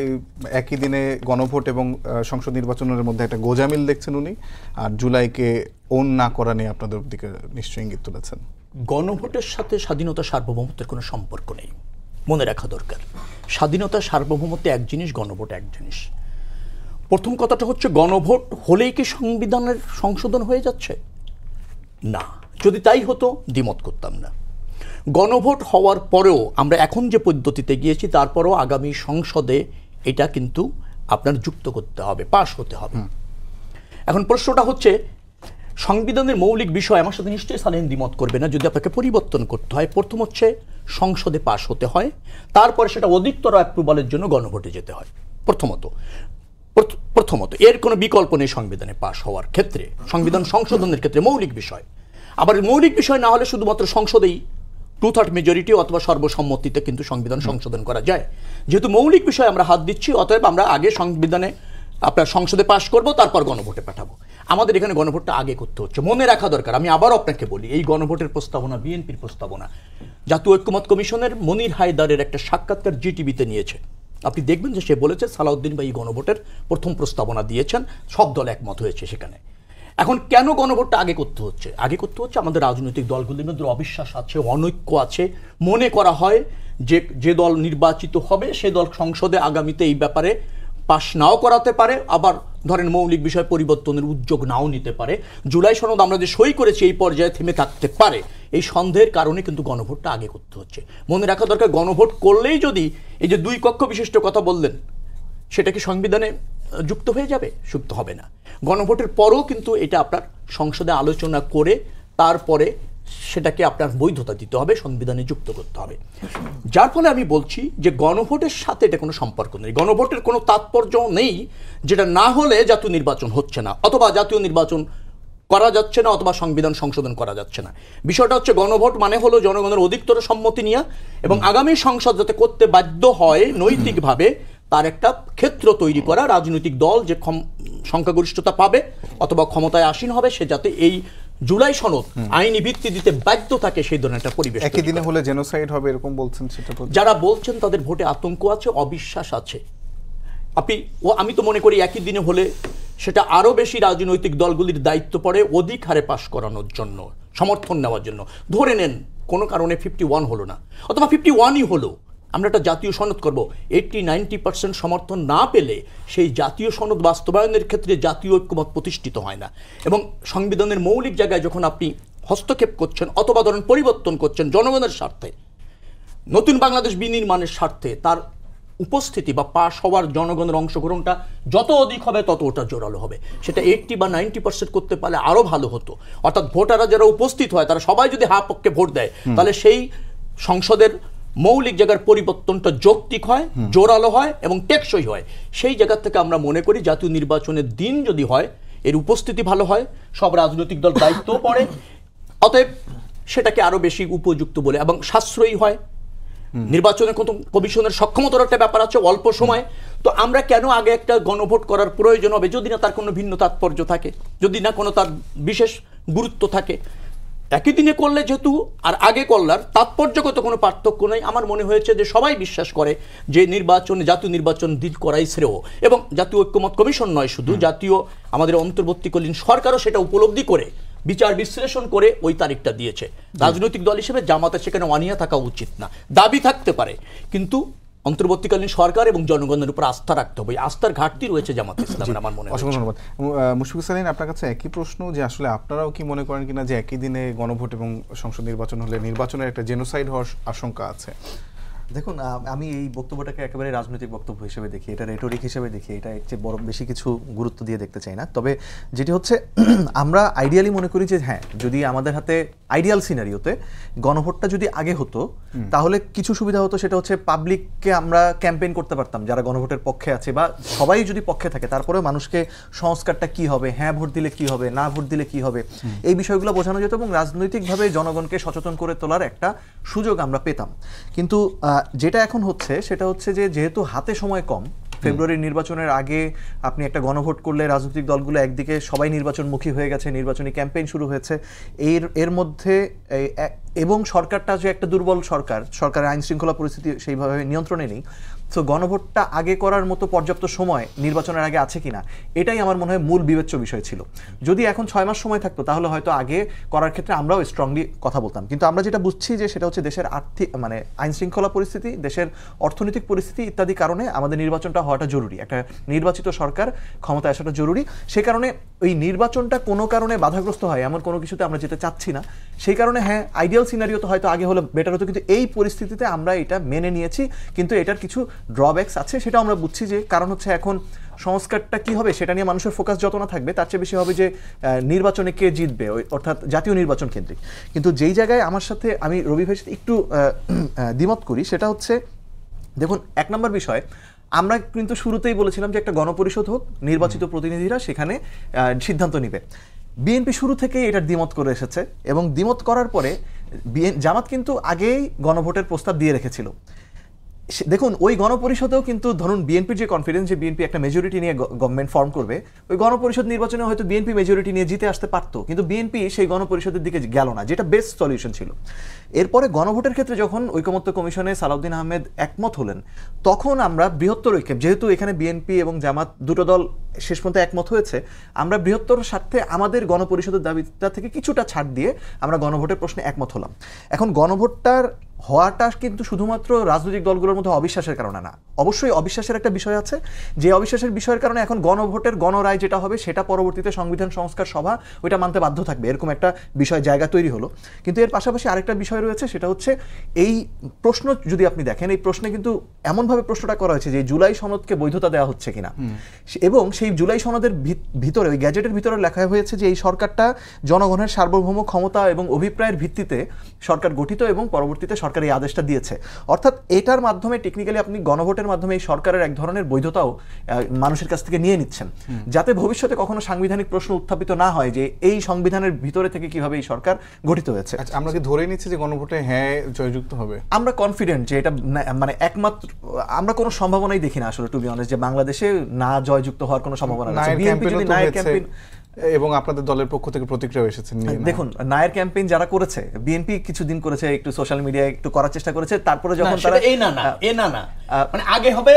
একই দিনে গণভোট এবং সংসদ নির্বাচনের মধ্যে একটা গোজামিল দেখছেন উনি, আর জুলাইকে ওন না করা নিয়ে আপনাদের দিকে নিশ্চয়ই ইঙ্গিত তুলেছেন। গণভোটের সাথে স্বাধীনতা সার্বভৌমত্বের কোনো সম্পর্ক নেই, মনে রাখা দরকার। স্বাধীনতা সার্বভৌমত্ব এক জিনিস, গণভোট এক জিনিস। প্রথম কথাটা হচ্ছে, গণভোট হলেই কি সংবিধানের সংশোধন হয়ে যাচ্ছে? না, যদি তাই হতো দ্বিমত করতাম না। গণভোট হওয়ার পরেও আমরা এখন যে পদ্ধতিতে গিয়েছি, তারপরেও আগামী সংসদে এটা কিন্তু আপনার যুক্ত করতে হবে, পাশ হতে হবে। এখন প্রশ্নটা হচ্ছে, সংবিধানের মৌলিক বিষয়, আমার সাথে নিশ্চয়ই সালেহিন দ্বিমত করবে না, যদি আপনাকে পরিবর্তন করতে হয়, প্রথম হচ্ছে সংসদে পাশ হতে হয়, তারপরে সেটা অধিকতর অ্যাপ্রুভালের জন্য গণভোটে যেতে হয়। প্রথমত এর কোনো বিকল্প নেই সংবিধানে পাশ হওয়ার ক্ষেত্রে, সংবিধান সংশোধনের ক্ষেত্রে মৌলিক বিষয়। আবার মৌলিক বিষয় না হলে শুধুমাত্র সংসদেই 2/3 মেজরিটি অথবা সর্বসম্মতিতে কিন্তু সংবিধান সংশোধন করা যায়। যেহেতু মৌলিক বিষয় আমরা হাত দিচ্ছি, অতএব আমরা আগে সংবিধানে আপনার সংসদে পাশ করব, তারপর গণভোটে পাঠাবো। আমাদের এখানে গণভোটটা আগে করতে হচ্ছে, মনে রাখা দরকার। আমি আবার আপনাকে বলি, এই গণভোটের প্রস্তাবনা বিএনপির প্রস্তাবনা, জাতীয় ঐক্যমত কমিশনের মনির হায়দারের একটা সাক্ষাৎকার জিটিভিতে নিয়েছে। আপনি দেখবেন যে সে বলেছে সালাউদ্দিন ভাই গণভোটের প্রথম প্রস্তাবনা দিয়েছেন, সব দল একমত হয়েছে সেখানে। এখন কেন গণভোটটা আগে করতে হচ্ছে? আগে করতে হচ্ছে আমাদের রাজনৈতিক দলগুলির মধ্যে অবিশ্বাস আছে, অনৈক্য আছে। মনে করা হয় যে দল নির্বাচিত হবে সে দল সংসদে আগামীতে এই ব্যাপারে পাশ নাও করাতে পারে, আবার ধরেন মৌলিক বিষয় পরিবর্তনের উদ্যোগ নাও নিতে পারে। জুলাই সনদ আমরা যে সই করেছি এই পর্যায়ে থেমে থাকতে পারে, এই সন্দেহের কারণে কিন্তু গণভোটটা আগে করতে হচ্ছে। মনে রাখা দরকার, গণভোট করলেই যদি এই যে 2 কক্ষ বিশিষ্ট কথা বললেন সেটা কি সংবিধানে যুক্ত হয়ে যাবে? যুক্ত হবে না। গণভোটের পরও কিন্তু এটা আপনার সংসদে আলোচনা করে তারপরে সেটাকে আপনার বৈধতা দিতে হবে, সংবিধানে যুক্ত করতে হবে। যার ফলে আমি বলছি যে গণভোটের সাথে এটা কোনো সম্পর্ক নেই, গণভোটের কোনো তাৎপর্য নেই, যেটা না হলে জাতীয় নির্বাচন হচ্ছে না, অথবা জাতীয় নির্বাচন করা যাচ্ছে না, অথবা সংবিধান সংশোধন করা যাচ্ছে না। বিষয়টা হচ্ছে গণভোট মানে হলো জনগণের অধিকতর সম্মতি নিয়ে এবং আগামী সংসদ যাতে করতে বাধ্য হয় নৈতিকভাবে তার একটা ক্ষেত্র তৈরি করা, রাজনৈতিক দল যে সংখ্যাগরিষ্ঠতা পাবে অথবা ক্ষমতায় আসীন হবে সে যাতে এই জুলাই সনদ আইনি ভিত্তি দিতে বাধ্য থাকে সেই ধরনের একটা পরিবেশ। একই দিনে হলে জেনোসাইড হবে এরকম বলছেন, সেটা যারা বলছেন তাদের ভোটে আতঙ্ক আছে, অবিশ্বাস আছে। আমি তো মনে করি একই দিনে হলে সেটা আরো বেশি রাজনৈতিক দলগুলির দায়িত্ব পড়ে অধিক হারে পাশ করানোর জন্য, সমর্থন নেওয়ার জন্য। ধরে নেন কোনো কারণে 51 হলো না, অথবা 51ই হলো, আমরা একটা জাতীয় সনদ করব, 80-90% সমর্থন না পেলে সেই জাতীয় সনদ বাস্তবায়নের ক্ষেত্রে জাতীয় ঐক্যমত প্রতিষ্ঠিত হয় না। এবং সংবিধানের মৌলিক জায়গায় যখন আপনি হস্তক্ষেপ করছেন অথবা ধরেন পরিবর্তন করছেন জনগণের স্বার্থে, নতুন বাংলাদেশ বিনির্মাণের স্বার্থে, তার উপস্থিতি বা পাশ হওয়ার জনগণের অংশগ্রহণটা যত অধিক হবে তত ওটা জোরালো হবে। সেটা 80 বা 90% করতে পারলে আরো ভালো হতো। অর্থাৎ ভোটাররা যারা উপস্থিত হয় তারা সবাই যদি হা পক্ষে ভোট দেয়, তাহলে সেই সংসদের মৌলিক জায়গার পরিবর্তনটা যৌক্তিক হয়, জোরালো হয় এবং টেকসই হয়। সেই জায়গা থেকে আমরা মনে করি জাতীয় নির্বাচনের দিন যদি হয়, এর উপস্থিতি ভালো হয়, সব রাজনৈতিক দল দায়িত্বও পড়ে, অতএব সেটাকে আরো বেশি উপযুক্ত বলে এবং সাশ্রয়ী হয়। নির্বাচনের কমিশনের সক্ষমতার একটা ব্যাপার আছে, অল্প সময়। তো আমরা কেন আগে একটা গণভোট করার প্রয়োজন হবে, যদি না তার কোনো ভিন্ন তাৎপর্য থাকে, যদি না কোনো তার বিশেষ গুরুত্ব থাকে। একই দিনে করলে যেহেতু আর আগে করলার তাৎপর্যগত কোনো পার্থক্য নেই। আমার মনে হয়েছে যে সবাই বিশ্বাস করে যে জাতীয় নির্বাচন দিন করাই শ্রেয়, এবং জাতীয় ঐক্যমত কমিশন নয় শুধু, জাতীয় আমাদের অন্তর্বর্তীকালীন সরকারও সেটা উপলব্ধি করে বিচার বিশ্লেষণ করে ওই তারিখটা দিয়েছে। রাজনৈতিক দল হিসেবে জামাতে সেখানে অনিয়া থাকা উচিত না, দাবি থাকতে পারে, কিন্তু অন্তর্বর্তীকালীন সরকার এবং জনগণের উপর আস্থা রাখতে হবে। আস্থার ঘাটতি রয়েছে জামাতে ইসলামের, আমার মনে হয়। অসংখ্য ধন্যবাদ। মুশফিকুর সালিন, আপনার কাছে একই প্রশ্ন, যে আসলে আপনারাও কি মনে করেন কিনা যে একই দিনে গণভোট এবং সংসদ নির্বাচন হলে নির্বাচনের একটা জেনোসাইড হওয়ার আশঙ্কা আছে? দেখুন, আমি এই বক্তব্যটাকে একেবারে রাজনৈতিক বক্তব্য হিসেবে দেখি, এটা রেটরিক হিসেবে দেখি, এটা এর চেয়ে বড় বেশি কিছু গুরুত্ব দিয়ে দেখতে চাই না। তবে যেটি হচ্ছে, আমরা আইডিয়ালি মনে করি যে হ্যাঁ, যদি আমাদের হাতে আইডিয়াল সিনারিওতে গণভোটটা যদি আগে হতো তাহলে কিছু সুবিধা হতো। সেটা হচ্ছে পাবলিককে আমরা ক্যাম্পেইন করতে পারতাম যারা গণভোটের পক্ষে আছে, বা সবাই যদি পক্ষে থাকে তারপরে মানুষকে সংস্কারটা কি হবে, হ্যাঁ ভোট দিলে কি হবে, না ভোট দিলে কি হবে, এই বিষয়গুলো বোঝানো যেত এবং রাজনৈতিকভাবে জনগণকে সচেতন করে তোলার একটা সুযোগ আমরা পেতাম। কিন্তু যেটা এখন হচ্ছে সেটা হচ্ছে যে যেহেতু হাতে সময় কম, ফেব্রুয়ারির নির্বাচনের আগে আপনি একটা গণভোট করলে রাজনৈতিক দলগুলো একদিকে সবাই নির্বাচনমুখী হয়ে গেছে, নির্বাচনী ক্যাম্পেইন শুরু হয়েছে, এর মধ্যে এবং সরকারটা যে একটা দুর্বল সরকারের আইন শৃঙ্খলা পরিস্থিতি সেইভাবে নিয়ন্ত্রণে নেই। তো গণভোটটা আগে করার মতো পর্যাপ্ত সময় নির্বাচনের আগে আছে কিনা, এটাই আমার মনে হয় মূল বিবেচ্য বিষয় ছিল। যদি এখন 6 মাস সময় থাকতো তাহলে হয়তো আগে করার ক্ষেত্রে আমরাও স্ট্রংলি কথা বলতাম। কিন্তু আমরা যেটা বুঝছি যে সেটা হচ্ছে দেশের আর্থিক আইন শৃঙ্খলা পরিস্থিতি, দেশের অর্থনৈতিক পরিস্থিতি ইত্যাদি কারণে আমাদের নির্বাচনটা হওয়াটা জরুরি, একটা নির্বাচিত সরকার ক্ষমতায় আসাটা জরুরি। সে কারণে ওই নির্বাচনটা কোনো কারণে বাধাগ্রস্ত হয় এমন কোনো কিছুতে আমরা যেতে চাচ্ছি না। সেই কারণে হ্যাঁ, আইডিয়াল সিনারিও তো হয়তো আগে হলে বেটার হতো, কিন্তু এই পরিস্থিতিতে আমরা এটা মেনে নিয়েছি। কিন্তু এটার কিছু ড্রব্যাকস আছে, সেটা আমরা বুঝছি। যে কারণ হচ্ছে এখন সংস্কারটা কি হবে সেটা নিয়ে মানুষের ফোকাস যত না থাকবে তার চেয়ে বেশি হবে যে নির্বাচনে কে জিতবে, অর্থাৎ জাতীয় নির্বাচন কেন্দ্রিক। কিন্তু যেই জায়গায় আমার সাথে আমি রবি ভাইয়ের সাথে একটু দ্বিমত করি সেটা হচ্ছে, দেখুন, 1 নম্বর বিষয়, আমরা কিন্তু শুরুতেই বলেছিলাম যে একটা গণপরিষদ হোক, নির্বাচিত প্রতিনিধিরা সেখানে সিদ্ধান্ত নিবে। বিএনপি শুরু থেকেই এটার দ্বিমত করে এসেছে এবং দ্বিমত করার পরে জামাত কিন্তু আগেই গণভোটের প্রস্তাব দিয়ে রেখেছিল। দেখুন, ওই গণপরিষদেও কিন্তু ধরুন বিএনপির যে কনফিডেন্স যে বিএনপি একটা মেজরিটি নিয়ে গভর্নমেন্ট ফর্ম করবে, ওই গণপরিষদ নির্বাচনে হয়তো বিএনপি মেজরিটি নিয়ে জিতে আসতে পারতো, কিন্তু বিএনপি সেই গণপরিষদের দিকে গেল না, যেটা বেস্ট সলিউশন ছিল। এরপরে গণভোটের ক্ষেত্রে যখন ঐকমত্য কমিশনে সালাউদ্দিন আহমেদ একমত হলেন, তখন আমরা বৃহত্তর ঐক্য, যেহেতু এখানে বিএনপি এবং জামাত দুটো দল শেষ পর্যন্ত একমত হয়েছে আমরা বৃহত্তর স্বার্থে আমাদের গণপরিষদের দাবিটা থেকে কিছুটা ছাড় দিয়ে আমরা গণভোটের প্রশ্নে একমত হলাম। এখন গণভোটটার হওয়াটা কিন্তু শুধুমাত্র রাজনৈতিক দলগুলোর মধ্যে অবিশ্বাসের কারণে না, অবশ্যই অবিশ্বাসের একটা বিষয় আছে, যে অবিশ্বাসের বিষয়ের কারণে এখন গণভোটের গণরায় যেটা হবে সেটা পরবর্তীতে সংবিধান সংস্কার সভা ওইটা মানতে বাধ্য থাকবে, এরকম একটা বিষয় জায়গা তৈরি হলো। কিন্তু এর পাশাপাশি আরেকটা বিষয় রয়েছে, সেটা হচ্ছে এই প্রশ্ন যদি আপনি দেখেন, এই প্রশ্নে কিন্তু এমনভাবে প্রশ্নটা করা হয়েছে যে জুলাই সনদকে বৈধতা দেওয়া হচ্ছে কিনা, এবং সেই জুলাই সনদের ভিতরে ওই গ্যাজেটের ভিতরে লেখা হয়েছে যে এই সরকারটা জনগণের সার্বভৌম ক্ষমতা এবং অভিপ্রায়ের ভিত্তিতে সরকার গঠিত এবং পরবর্তীতে সরকার এই আদেশটা দিয়েছে। অর্থাৎ এটার মাধ্যমে টেকনিক্যালি আপনি গণভোটের মাধ্যমে এই সরকারের এক ধরনের বৈধতাও মানুষের কাছ থেকে নিয়ে নিচ্ছেন, যাতে ভবিষ্যতে কখনো সাংবিধানিক প্রশ্ন উত্থাপিত না হয় যে এই সংবিধানের ভিতরে থেকে কিভাবে এই সরকার গঠিত হয়েছে। আচ্ছা, আমরা কি ধরে নিচ্ছি যে গণভোটে হ্যাঁ জয়যুক্ত হবে? আমরা কনফিডেন্ট যে এটা মানে একমাত্র, আমরা কোনো সম্ভাবনাই দেখি না আসলে, টু বি অনেস্ট, যে বাংলাদেশে না জয়যুক্ত হওয়ার কোনো সম্ভাবনা নেই। বিএনপি যদি নায়ের ক্যাম্পেইন, এবং আপনাদের দলের পক্ষ থেকে প্রতিক্রিয়া এসেছেন, দেখুন নায়ের ক্যাম্পেইন যারা করেছে, বিএনপি কিছুদিন করেছে, একটু সোশ্যাল মিডিয়ায় একটু করার চেষ্টা করেছে, তারপরে যখন তারা মানে আগে হবে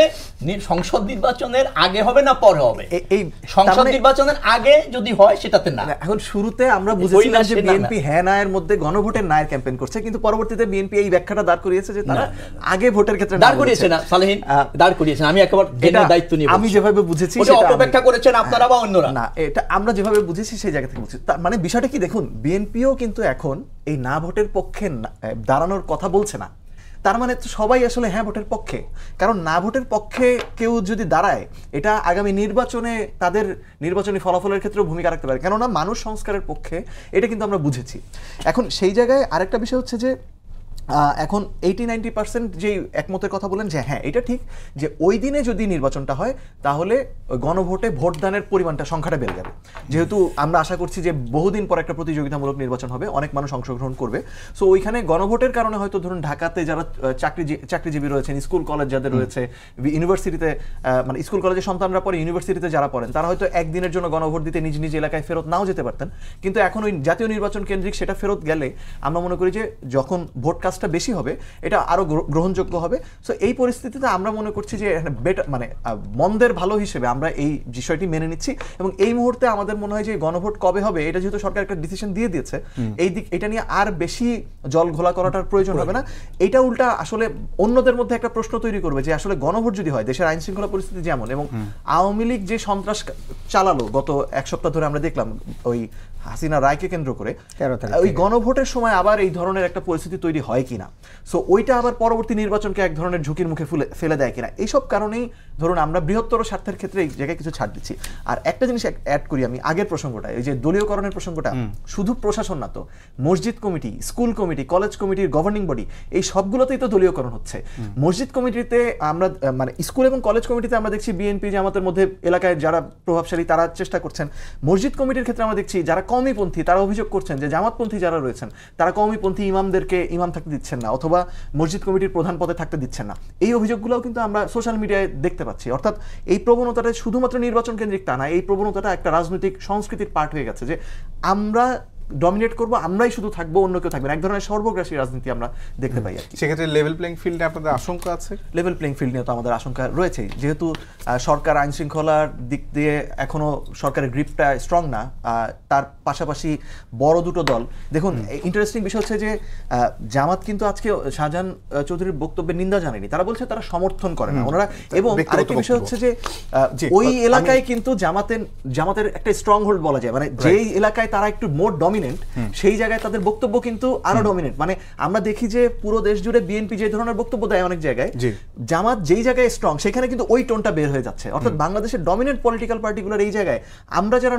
সংসদ নির্বাচনের আগে হবে না পরে হবে, এই সংসদ নির্বাচনের আগে যদি হয় সেটাতে না। এখন শুরুতে আমরা বুঝেছিলাম যে বিএনপি হ্যাঁ নায়ের মধ্যে গণভোটের নায়ের ক্যাম্পেইন করছে, কিন্তু পরবর্তীতে বিএনপি এই ব্যাখ্যাটা দাঁড় করিয়েছে যে তারা আগে ভোটের ক্ষেত্রে দাঁড় করিয়েছে না, সালেহীন দাঁড় করিয়েছেন, আমি একেবারে দায়িত্ব নিয়ে আমি যেভাবে বুঝেছি সেটা অপেক্ষা করেছেন আপনারা বা অন্যরা না, এটা আমরা যেভাবে বুঝেছি সেই জায়গা থেকে বুঝছি। মানে বিষয়টা কি দেখুন, বিএনপিও কিন্তু এখন এই না ভোটের পক্ষে দাঁড়ানোর কথা বলছে না, তার মানে তো সবাই আসলে হ্যাঁ ভোটের পক্ষে, কারণ না ভোটের পক্ষে কেউ যদি দাঁড়ায় এটা আগামী নির্বাচনে তাদের নির্বাচনী ফলাফলের ক্ষেত্রেও ভূমিকা রাখতে পারে, কেননা মানুষ সংস্কারের পক্ষে, এটা কিন্তু আমরা বুঝেছি। এখন সেই জায়গায় আরেকটা বিষয় হচ্ছে যে এখন 80-90% যেই একমতের কথা বলেন যে হ্যাঁ এটা ঠিক যে ওই দিনে যদি নির্বাচনটা হয় তাহলে গণভোটে ভোটদানের পরিমাণটা, সংখ্যাটা বেড়ে যাবে, যেহেতু আমরা আশা করছি যে বহুদিন পর একটা প্রতিযোগিতামূলক নির্বাচন হবে, অনেক মানুষ অংশগ্রহণ করবে। সো ওইখানে গণভোটের কারণে হয়তো ধরুন ঢাকাতে যারা চাকরিজীবী রয়েছেন, স্কুল কলেজ যাদের রয়েছে, ইউনিভার্সিটিতে মানে স্কুল কলেজের সন্তানরা পড়ে, ইউনিভার্সিটিতে যারা পড়েন, তারা হয়তো একদিনের জন্য গণভোট দিতে নিজ নিজ এলাকায় ফেরত নাও যেতে পারতেন, কিন্তু এখন ওই জাতীয় নির্বাচন কেন্দ্রিক সেটা ফেরত গেলে আমরা মনে করি যে যখন ভোট কাজটা বেশি হবে এটা আরো গ্রহণযোগ্য হবে। সো এই পরিস্থিতিতে আমরা মনে করছি যে বেটার মানে মন্দের ভালো হিসেবে আমরা এই বিষয়টি মেনে নিচ্ছি, এবং এই মুহূর্তে আমাদের মনে হয় যে গণভোট কবে হবে এটা যেহেতু সরকার একটা ডিসিশন দিয়ে দিয়েছে, এই দিক এটা নিয়ে আর বেশি জল ঘোলা করাটার প্রয়োজন হবে না। এটা উল্টা আসলে অন্যদের মধ্যে একটা প্রশ্ন তৈরি করবে যে আসলে গণভোট যদি হয়, দেশের আইন শৃঙ্খলা পরিস্থিতি যেমন, এবং আওয়ামী লীগ যে সন্ত্রাস চালালো গত এক সপ্তাহ ধরে আমরা দেখলাম ওই হাসিনা রায়কে কেন্দ্র করে, ওই গণভোটের সময় আবার এই ধরনের একটা পরিস্থিতি তৈরি হয় কিনা, সো ওইটা আবার পরবর্তী নির্বাচনকে এক ধরনের ঝুঁকির মুখে ফেলে দেয় কিনা, এইসব কারণেই ধরুন আমরা বৃহত্তর স্বার্থের ক্ষেত্রে এই জায়গায় কিছু ছাড় দিচ্ছি। আর একটা জিনিস অ্যাড করি আমি, আগের প্রসঙ্গটা, এই যে দলীয়করণের প্রসঙ্গটা, শুধু প্রশাসন না তো, মসজিদ কমিটি, স্কুল কমিটি, কলেজ কমিটির গভর্নিং বডি, এই সবগুলোতেই তো দলীয়করণ হচ্ছে। মসজিদ কমিটিতে আমরা মানে স্কুল এবং কলেজ কমিটিতে আমরা দেখছি বিএনপি জামাতের মধ্যে এলাকায় যারা প্রভাবশালী তারা চেষ্টা করছেন, মসজিদ কমিটির ক্ষেত্রে আমরা দেখছি যারা কওমিপন্থী তারা অভিযোগ করছেন যে জামাতপন্থী যারা রয়েছেন তারা কওমিপন্থী ইমামদেরকে ইমাম থাকতে দিচ্ছেন না, অথবা মসজিদ কমিটির প্রধান পদে থাকতে দিচ্ছেন না। এই অভিযোগগুলোও কিন্তু আমরা সোশ্যাল মিডিয়ায় দেখতে পাচ্ছি। অর্থাৎ এই প্রবণতাটা শুধুমাত্র নির্বাচন কেন্দ্রিক তা না, এই প্রবণতাটা একটা রাজনৈতিক সংস্কৃতির পার্ট হয়ে গেছে যে আমরা ডমিনেট করবো, আমরাই শুধু থাকবো, অন্য কেউ থাকবে না, এক ধরনের সর্বগ্রাসী রাজনীতি আমরা দেখতে পাই আর কি। সেক্ষেত্রে লেভেল প্লেইং ফিল্ডে আপনাদের আশঙ্কা আছে? লেভেল প্লেইং ফিল্ড নিয়ে তো আমাদের আশঙ্কা রয়েছে, যেহেতু সরকার আইন শৃঙ্খলার দিক দিয়ে এখনো সরকারের গ্রিপটা স্ট্রং না, তার পাশাপাশি বড় দুটো দল, দেখুন ইন্টারেস্টিং বিষয় হচ্ছে যে জামাত কিন্তু আজকে শাহজাহান চৌধুরীর বক্তব্যের নিন্দা জানায়নি, তারা বলছে তারা সমর্থন করে না ওনারা, এবং আরেকটা বিষয় হচ্ছে যে ওই এলাকায় কিন্তু জামাতের একটা স্ট্রং হোল্ড বলা যায়, মানে যেই এলাকায় তারা একটু মোর ডমিনেন্ট, সেই জায়গায় তাদের বক্তব্য কিন্তু আরো ডমিনেন্ট। মানে আমরা দেখি যে পুরো দেশ জুড়ে বিএনপি যে ধরনের বক্তব্য দেয় অনেক জায়গায়, জামাত যেই জায়গায় স্ট্রং সেখানে কিন্তু ওই টোনটা বের হয়ে যাচ্ছে। অর্থাৎ বাংলাদেশের ডমিনেন্ট পলিটিক্যাল পার্টিগুলোর এই জায়গায় আমরা যারা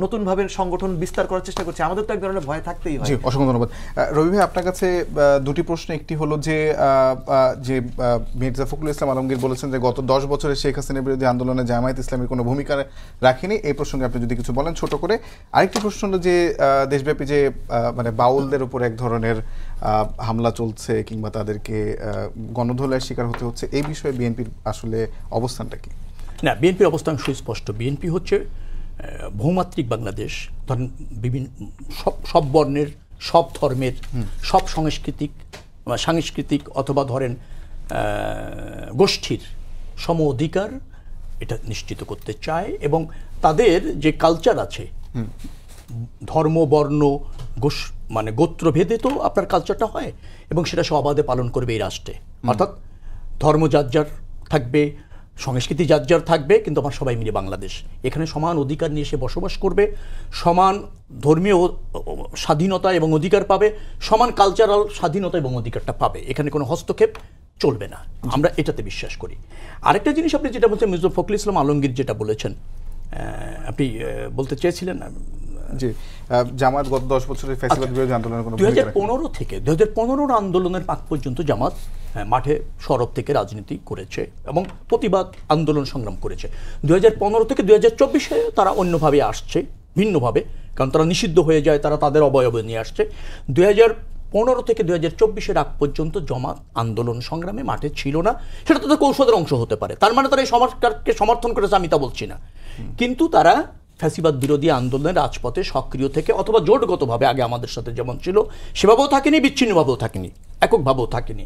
নতুন ভাবে সংগঠন বিস্তার করার চেষ্টা করছি, আমাদের তো এক ধরনের ভয় থাকতেই হয়। অসংখ্য ধন্যবাদ রবি ভাই। আপনার কাছে দুটি প্রশ্ন, একটি হলো যে মির্জা ফখরুল ইসলাম আলমগীর বলেছেন যে গত 10 বছরে শেখ হাসিনার বিরোধী আন্দোলনে জামায়াত ইসলামের কোনো ভূমিকা রাখেনি, এই প্রসঙ্গে আপনি যদি কিছু বলেন ছোট করে। আরেকটি প্রশ্ন হলো যে দেশব্যাপী যে মানে বাউলদের উপর এক ধরনের হামলা চলছে কিংবা তাদেরকে গণধোলার শিকার হতে হচ্ছে, এই বিষয়ে বিএনপির আসলে অবস্থানটা কি? না, বিএনপির অবস্থান সুস্পষ্ট। বিএনপি হচ্ছে বহুমাত্রিক বাংলাদেশ, ধরেন বিভিন্ন সব বর্ণের, সব ধর্মের, সব সাংস্কৃতিক অথবা ধরেন গোষ্ঠীর সম অধিকার এটা নিশ্চিত করতে চায় এবং তাদের যে কালচার আছে ধর্ম বর্ণ মানে গোত্রভেদে তো আপনার কালচারটা হয় এবং সেটা সে অবাধে পালন করবে এই রাষ্ট্রে। অর্থাৎ ধর্ম যার যার থাকবে, সংস্কৃতি যার যার থাকবে, কিন্তু আমার সবাই মিলে বাংলাদেশ। এখানে সমান অধিকার নিয়ে সে বসবাস করবে, সমান ধর্মীয় স্বাধীনতা এবং অধিকার পাবে, সমান কালচারাল স্বাধীনতা এবং অধিকারটা পাবে। এখানে কোনো হস্তক্ষেপ চলবে না, আমরা এটাতে বিশ্বাস করি। আরেকটা জিনিস আপনি যেটা বলছেন মির্জা ফখরুল ইসলাম আলমগীর যেটা বলেছেন, আপনি বলতে চেয়েছিলেন জি, জামাত গত 10 বছরের ফ্যাসিবাদ বিরোধী আন্দোলনের কোনো 2015 থেকে 2015 আন্দোলনের আগ পর্যন্ত জামাত মাঠে সরব থেকে রাজনীতি করেছে এবং প্রতিবাদ আন্দোলন সংগ্রাম করেছে। 2015 থেকে 2024-এ তারা অন্যভাবে আসছে, ভিন্নভাবে, কারণ তারা নিষিদ্ধ হয়ে যায়, তারা তাদের অবয়বে নিয়ে আসছে। 2015 থেকে 2024-এর আগ পর্যন্ত জামাত আন্দোলন সংগ্রামে মাঠে ছিল না। সেটা তাদের কৌশলের অংশ হতে পারে, তার মানে তারা এই সরকারকে সমর্থন করেছে আমি তা বলছি না, কিন্তু তারা ফ্যাসিবাদ বিরোধী আন্দোলনের রাজপথে সক্রিয় থেকে অথবা জোটগতভাবে আগে আমাদের সাথে যেমন ছিল সেভাবেও থাকেনি, বিচ্ছিন্নভাবেও থাকেনি, এককভাবেও থাকেনি,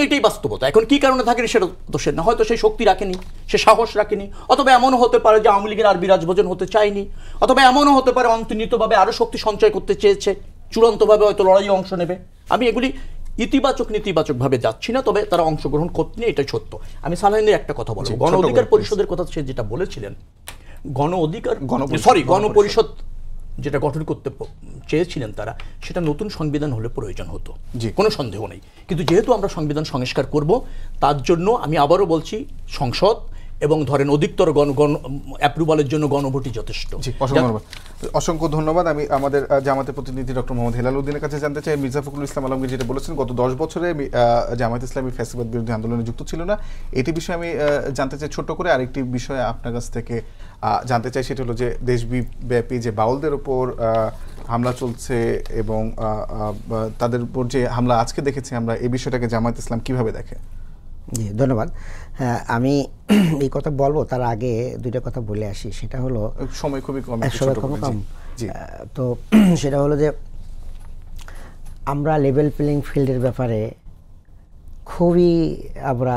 এটাই বাস্তবতা। এখন কি কারণে থাকেনি সেটা তো সে না, হয়তো সেই শক্তি রাখেনি, সে সাহস রাখেনি, অথবা এমনও হতে পারে যে আওয়ামী লীগের আর বিরাজভোজন হতে চায়নি, অথবা এমনও হতে পারে অন্তর্নিহিতভাবে আরও শক্তি সঞ্চয় করতে চেয়েছে, চূড়ান্তভাবে হয়তো লড়াইয়ে অংশ নেবে। আমি এগুলি ইতিবাচক নেতিবাচকভাবে যাচ্ছি না, তবে তারা অংশগ্রহণ করতে নিয়ে এটাই সত্য। আমি সালাহিনের একটা কথা বলবো, গণ অধিকার পরিষদের কথা সে যেটা বলেছিলেন, গণপরিষদ যেটা গঠন করতে চেয়েছিলেন তারা, সেটা নতুন সংবিধান হলে প্রয়োজন হতো, কোনো সন্দেহ নেই। কিন্তু যেহেতু আমরা সংবিধান সংস্কার করব, তার জন্য আমি আবারও বলছি সংসদ এবং ধরেন অধিকতর অ্যাপ্রুভালের জন্য গণভোটই যথেষ্ট। অসংখ্য ধন্যবাদ। আমি আমাদের জামাতের প্রতিনিধি ডক্টর মোহাম্মদ হেলাল উদ্দিনের কাছে জানতে চাই, মির্জা ফখরুল ইসলাম আলমগীর যেটা বলেছেন গত 10 বছরে জামায়াত ইসলামী ফ্যাসিবাদ বিরোধী আন্দোলনে যুক্ত ছিল না, এটি বিষয়ে আমি জানতে চাই ছোট্ট করে। আরেকটি বিষয়ে আপনার কাছ থেকে জানতে চাই, সেটা হলো যে দেশব্যাপী যে বাউলদের উপর হামলা চলছে এবং তাদের উপর যে হামলা আজকে দেখেছি আমরা, এই বিষয়টাকে জামায়াত ইসলাম কিভাবে দেখে? জি, ধন্যবাদ। হ্যাঁ, আমি এই কথা বলবো, তার আগে দুইটা কথা বলে আসি। সেটা হলো সময় খুবই কম, তো সেটা হলো যে আমরা লেভেল প্লেইং ফিল্ডের ব্যাপারে খুবই আমরা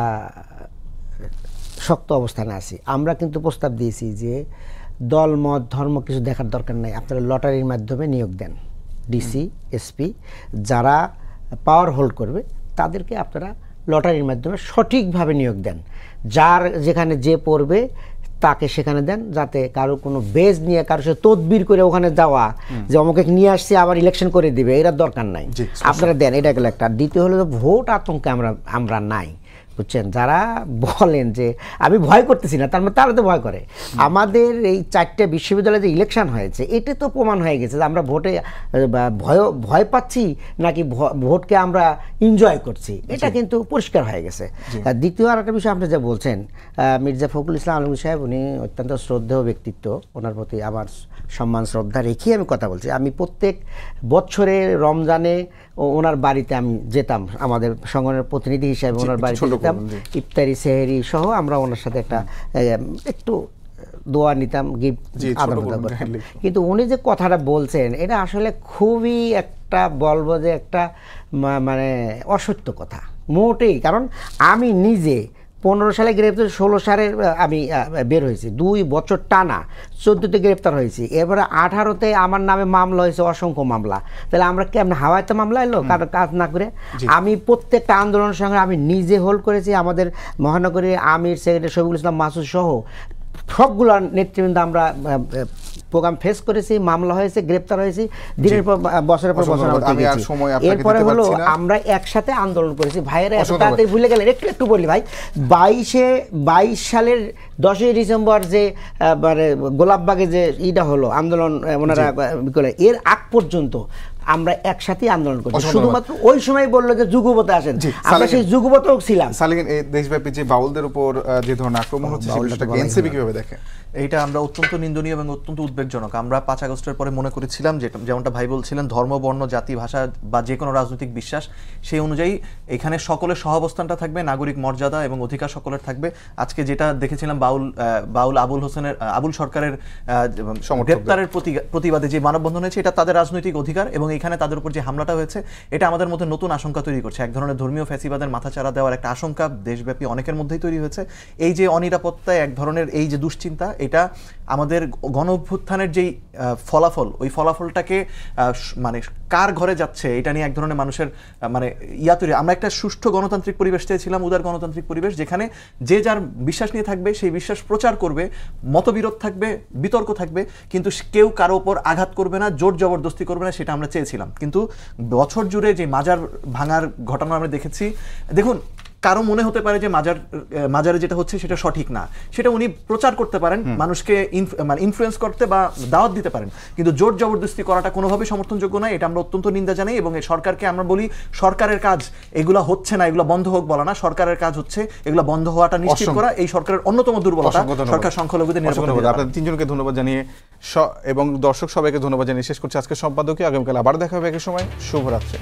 শক্ত অবস্থানে আছি। আমরা কিন্তু প্রস্তাব দিয়েছি যে দল মত ধর্ম কিছু দেখার দরকার নাই, আপনারা লটারির মাধ্যমে নিয়োগ দেন, ডিসি এসপি যারা পাওয়ার হোল্ড করবে তাদেরকে আপনারা লটারির মাধ্যমে সঠিকভাবে নিয়োগ দেন, যার যেখানে যে পড়বে তাকে সেখানে দেন, যাতে কারো কোনো বেজ নিয়ে কারো সাথে তদবির করে ওখানে যাওয়া যে অমুকে নিয়ে আসছে আবার ইলেকশন করে দিবে, এটার দরকার নাই, আপনারা দেন। এটা গেল একটা। দ্বিতীয় হলো ভোট আতঙ্কে আমরা নাই, বুঝছেন? যারা বলেন যে আমি ভয় করতেছি না, তার মানে তারা তো ভয় করে। আমাদের এই 4টে বিশ্ববিদ্যালয়ে যে ইলেকশন হয়েছে, এতে তো প্রমাণ হয়ে গেছে যে আমরা ভোটে ভয় পাচ্ছি নাকি ভোটকে আমরা এনজয় করছি, এটা কিন্তু পরিষ্কার হয়ে গেছে। দ্বিতীয় আর একটা বিষয় আপনি যা বলছেন, মির্জা ফখরুল ইসলাম আলমগীর সাহেব উনি অত্যন্ত শ্রদ্ধেয় ব্যক্তিত্ব, ওনার প্রতি আমার সম্মান শ্রদ্ধা রেখেই আমি কথা বলছি। আমি প্রত্যেক বছরে রমজানে ওনার বাড়িতে আমি যেতাম, আমাদের সংগঠনের প্রতিনিধি হিসাবে ওনার বাড়িতে যেতাম, ইফতারি সেহেরি সহ আমরা ওনার সাথে একটু দোয়া নিতাম, গিফট আদান প্রদান করতাম। কিন্তু উনি যে কথাটা বলছেন এটা আসলে খুবই একটা বলবো যে একটা মানে অসত্য কথা মোটেই। কারণ আমি নিজে 15 সালে গ্রেপ্তার, 16 সালে আমি বের হয়েছি, 2 বছর টানা 14তে গ্রেপ্তার হয়েছি, এবারে 18তে আমার নামে মামলা হয়েছে, অসংখ্য মামলা। তাহলে আমরা কেমন হাওয়াইতে মামলা এলো কারো কাজ না করে? আমি প্রত্যেকটা আন্দোলনের সঙ্গে আমি নিজে হোল্ড করেছি, আমাদের মহানগরীর আমির সেক্রেটারি শফিকুল ইসলাম মাসুদ সহ সবগুলো নেতৃবৃন্দ আমরা প্রোগ্রাম ফেস করেছি, মামলা হয়েছে, গ্রেপ্তার হয়েছি, দিনের পর বছরের পর বছর। এরপরে হলো আমরা একসাথে আন্দোলন করেছি। ভাইয়েরা এত তাড়াতাড়ি ভুলে গেলেন, একটু বলি ভাই। 22 সালের 10ই ডিসেম্বর যে মানে গোলাপবাগে যে ইটা হলো আন্দোলন, ওনারা এর আগ পর্যন্ত আমরা একসাথেই আন্দোলন করছি। শুধুমাত্র ওই সময় বললো যে যুগপথে আসেন, আমরা সেই যুগপথেও ছিলাম। সালেহিন, এই দেশব্যাপী যে বাউলদের উপর যে ধরনের আক্রমণ হচ্ছে সেটাকে এনসিপি কিভাবে দেখে? এইটা আমরা অত্যন্ত নিন্দনীয় এবং অত্যন্ত উদ্বেগজনক। আমরা 5 আগস্টের পরে মনে করেছিলাম যেমনটা ভাই বলছিলেন, ধর্ম বর্ণ জাতি ভাষা বা যে কোনো রাজনৈতিক বিশ্বাস সেই অনুযায়ী এখানে সকলের সহাবস্থানটা থাকবে, নাগরিক মর্যাদা এবং অধিকার সকলের থাকবে। আজকে যেটা দেখেছিলাম বাউল আবুল সরকারের গ্রেপ্তারের প্রতিবাদে যে মানববন্ধন হয়েছে, এটা তাদের রাজনৈতিক অধিকার এবং এইখানে তাদের উপর যে হামলাটা হয়েছে এটা আমাদের মধ্যে নতুন আশঙ্কা তৈরি করছে। এক ধরনের ধর্মীয় ফ্যাসিবাদের মাথাচাড়া দেওয়ার একটা আশঙ্কা দেশব্যাপী অনেকের মধ্যেই তৈরি হয়েছে। এই যে অনিরাপত্তায় এক ধরনের এই যে দুশ্চিন্তা, এটা আমাদের গণ অভ্যুত্থানের যেই ফলাফল, ওই ফলাফলটাকে মানে কার ঘরে যাচ্ছে এটা নিয়ে এক ধরনের মানুষের মানে তৈরি। আমরা একটা সুষ্ঠু গণতান্ত্রিক পরিবেশ চেয়েছিলাম, উদার গণতান্ত্রিক পরিবেশ, যেখানে যে যার বিশ্বাস নিয়ে থাকবে, সেই বিশ্বাস প্রচার করবে, মতবিরোধ থাকবে, বিতর্ক থাকবে, কিন্তু কেউ কারো ওপর আঘাত করবে না, জোর জবরদস্তি করবে না, সেটা আমরা চেয়েছিলাম। কিন্তু বছর জুড়ে যে মাজার ভাঙার ঘটনা আমরা দেখেছি, দেখুন কারো মনে হতে পারে যে মাজারে যেটা হচ্ছে সেটা সঠিক না, সেটা উনি প্রচার করতে পারেন, মানুষকে মানে ইনফ্লুয়েন্স করতে বা দাওয়াত দিতে পারেন, কিন্তু জোর জবরদস্তি করাটা কোনোভাবেই সমর্থনযোগ্য নয়। এটা আমরা অত্যন্ত নিন্দা জানাই এবং এই সরকারকে আমরা বলি সরকারের কাজ এগুলো হচ্ছে না, এগুলো বন্ধ হোক বলা না, সরকারের কাজ হচ্ছে এগুলো বন্ধ হওয়াটা নিশ্চিত করা। এই সরকারের অন্যতম দুর্বলতা সরকার সংখ্যালঘুদের নিরাপত্তা। আপনাদের তিনজনকে ধন্যবাদ জানিয়ে এবং দর্শক সবাইকে ধন্যবাদ জানিয়ে শেষ করছি আজকের সম্পাদকীয়। আগামীকাল আবার দেখা হবে একই সময়। শুভরাত্রি।